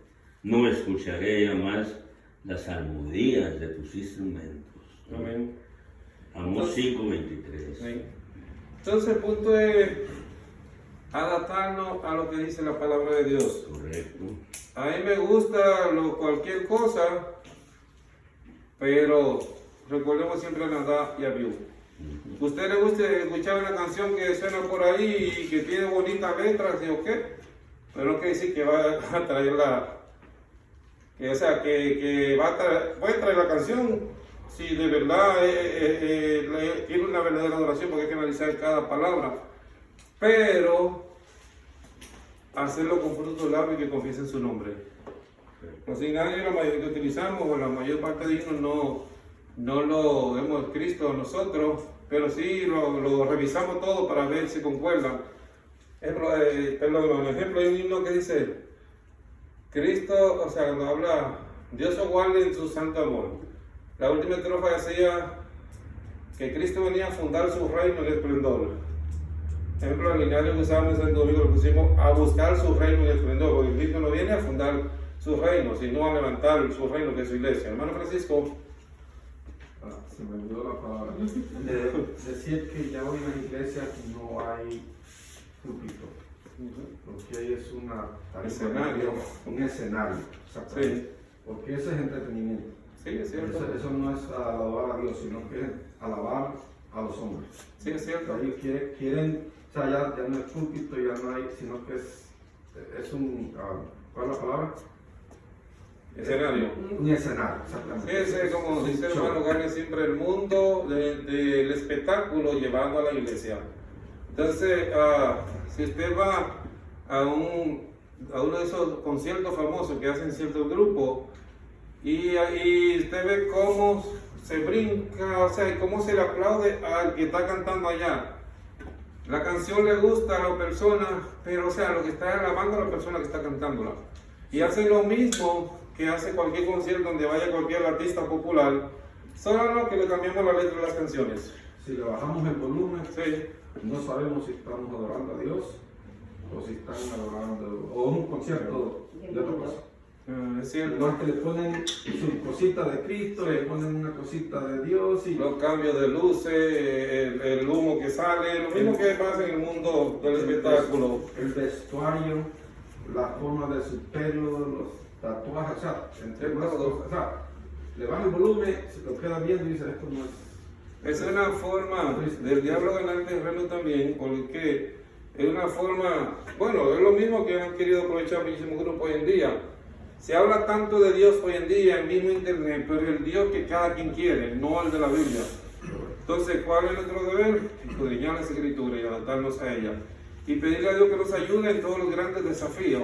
S4: No escucharé ya más las salmodías de tus instrumentos.
S1: Amén.
S4: Amós 5:23.
S1: Sí. Entonces el punto es adaptarnos a lo que dice la palabra de Dios.
S4: Correcto.
S1: A mí me gusta cualquier cosa, pero recordemos siempre a Nadab y Abiú. ¿A usted le gusta escuchar una canción que suena por ahí y que tiene bonitas letras y o qué? Pero no quiere decir que va a traer puede traer la canción si de verdad tiene una verdadera adoración, porque hay que analizar cada palabra. Pero hacerlo con fruto del labio y que confiesen su nombre. Los signarios, la mayoría que utilizamos, o la mayor parte de ellos no lo hemos escrito nosotros, pero sí lo revisamos todo para ver si concuerdan. Por ejemplo, hay un himno que dice, Cristo, o sea, cuando habla, Dios os guarde en su santo amor. La última estrofa decía que Cristo venía a fundar su reino en esplendor. Por ejemplo, el lineario que usábamos en Santo Domingo lo pusimos a buscar su reino en esplendor, porque Cristo no viene a fundar su reino, sino a levantar su reino, que es su iglesia. Hermano Francisco.
S2: Se me olvidó la palabra. Decir que ya hoy en la iglesia no hay púlpito, porque ahí es
S1: Escenario.
S2: un escenario, exactamente.
S1: Sí.
S2: Porque ese es entretenimiento.
S1: Sí, es cierto.
S2: Eso no es alabar a Dios, sino que es alabar a los hombres.
S1: Sí, es cierto.
S2: Ellos quieren, o sea, ya no es púlpito, ya no hay, sino que es un, ¿cuál es la palabra?
S1: Escenario.
S2: Un escenario, exactamente.
S1: Ese, como dice el hermano, gana siempre el mundo del espectáculo llevando a la iglesia. Entonces, si usted va a uno de esos conciertos famosos que hacen ciertos grupos y usted ve cómo se brinca, o sea, cómo se le aplaude al que está cantando allá. La canción le gusta a la persona, pero o sea, lo que está alabando a la persona que está cantándola. Y hacen lo mismo que hace cualquier concierto donde vaya cualquier artista popular, solo que le cambiamos la letra de las canciones.
S2: Si le bajamos el volumen,
S1: Sí.
S2: no sabemos si estamos adorando a Dios o si están adorando, o un concierto de otra cosa.
S1: Es cierto.
S2: Igual que le ponen su cosita de Cristo, le ponen una cosita de Dios y
S1: Los cambios de luces, el humo que sale, lo mismo que pasa en el mundo del espectáculo.
S2: el vestuario, la forma de su pelo, los tatuajes, o sea, entre más cosas. O sea, le baja el volumen, se lo queda viendo y dice, esto no es...
S1: Es una forma del diablo ganar el terreno también, porque es una forma, bueno, es lo mismo que han querido aprovechar muchísimos grupos hoy en día. Se habla tanto de Dios hoy en día, en mismo internet, pero el Dios que cada quien quiere, no el de la Biblia. Entonces, ¿cuál es nuestro deber? Escudriñar las Escrituras y adaptarnos a ellas. Y pedirle a Dios que nos ayude en todos los grandes desafíos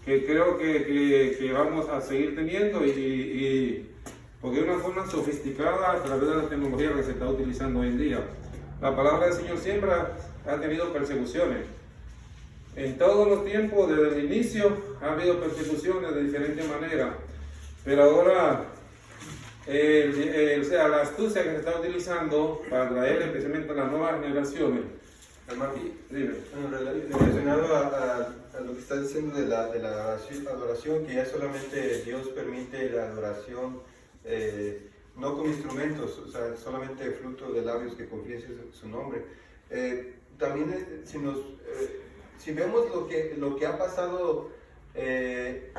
S1: que creo que vamos a seguir teniendo, porque de una forma sofisticada a través de la tecnología que se está utilizando hoy en día. La palabra del Señor siempre ha tenido persecuciones. En todos los tiempos, desde el inicio, ha habido persecuciones de diferentes maneras. Pero ahora, la astucia que se está utilizando para atraer especialmente a las nuevas generaciones.
S3: Hermano,
S1: Dime.
S3: relacionado a lo que está diciendo de la adoración, que ya solamente Dios permite la adoración, no con instrumentos, o sea, solamente fruto de labios que confiesen su nombre. También si vemos lo que ha pasado, que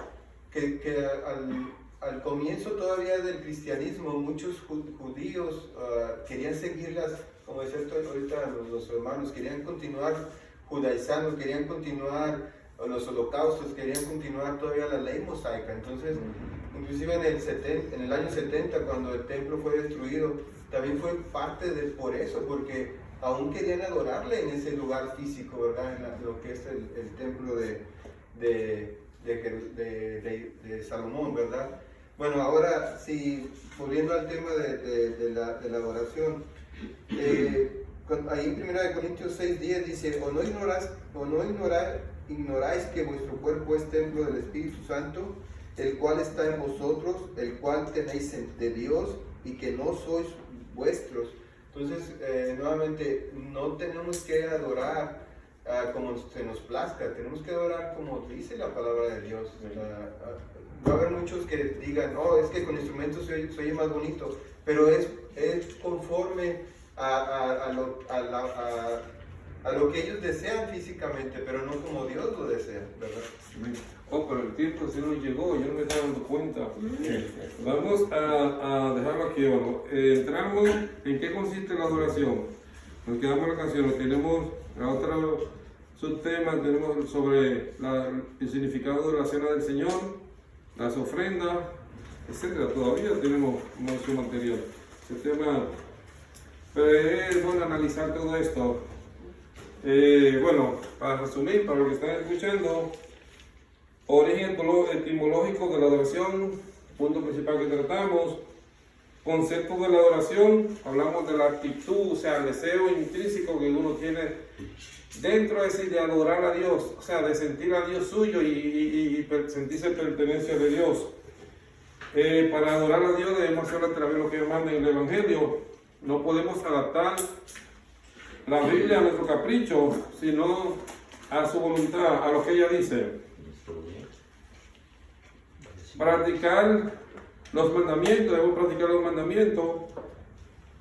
S3: al comienzo todavía del cristianismo, muchos judíos querían seguirlas, como decía ahorita los hermanos, querían continuar judaizando, querían continuar los holocaustos, querían continuar todavía la ley mosaica. Entonces, inclusive en el año 70, cuando el templo fue destruido, también fue parte por eso, porque aún querían adorarle en ese lugar físico, ¿verdad? En lo que es el templo de Salomón, ¿verdad? Bueno, ahora sí, volviendo al tema de la adoración, ahí en 1 Corintios 6:10 dice, ¿o no ignoráis que vuestro cuerpo es templo del Espíritu Santo, el cual está en vosotros, el cual tenéis de Dios, y que no sois vuestros? Entonces, nuevamente, no tenemos que adorar como se nos plazca, tenemos que adorar como dice la palabra de Dios. Va a haber muchos que digan, no, es que con instrumentos se oye más bonito, pero es conforme a lo que ellos desean físicamente, pero no como Dios lo desea, ¿verdad?
S1: Pero el tiempo se nos llegó, yo no me estaba dando cuenta. Vamos a dejarlo aquí. Bueno, entramos en qué consiste la adoración. Nos quedamos en la canción, tenemos otro subtema, tenemos sobre el significado de la cena del Señor, las ofrendas, etcétera. Todavía tenemos mucho material. Ese tema, pero es bueno analizar todo esto. Bueno, para resumir, para los que están escuchando, origen etimológico de la adoración, punto principal que tratamos. Concepto de la adoración, hablamos de la actitud, o sea, el deseo intrínseco que uno tiene dentro de adorar a Dios, o sea, de sentir a Dios suyo y sentirse pertenencia de Dios. Para adorar a Dios debemos hacerlo a través de lo que manda en el Evangelio. No podemos adaptar la Biblia a nuestro capricho, sino a su voluntad, a lo que ella dice. Practicar los mandamientos, debemos practicar los mandamientos.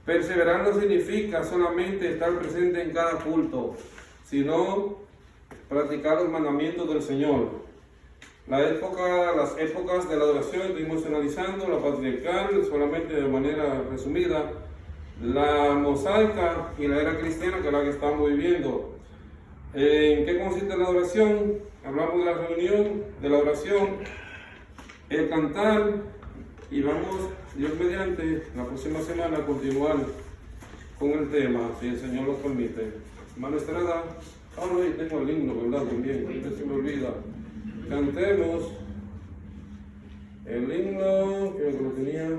S1: Perseverar no significa solamente estar presente en cada culto, sino practicar los mandamientos del Señor. Las épocas de la adoración estuvimos analizando, la patriarcal, solamente de manera resumida, la mosaica y la era cristiana, que es la que estamos viviendo. ¿En qué consiste la adoración? Hablamos de la reunión, de la oración, el cantar, y vamos, Dios mediante, la próxima semana a continuar con el tema, si el Señor lo permite. Hermano Estrada, ahora ahí tengo el himno, ¿verdad? También, no se me olvida. Cantemos el himno, creo que lo tenía.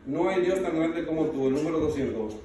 S1: No hay Dios tan grande como tú, el número 200.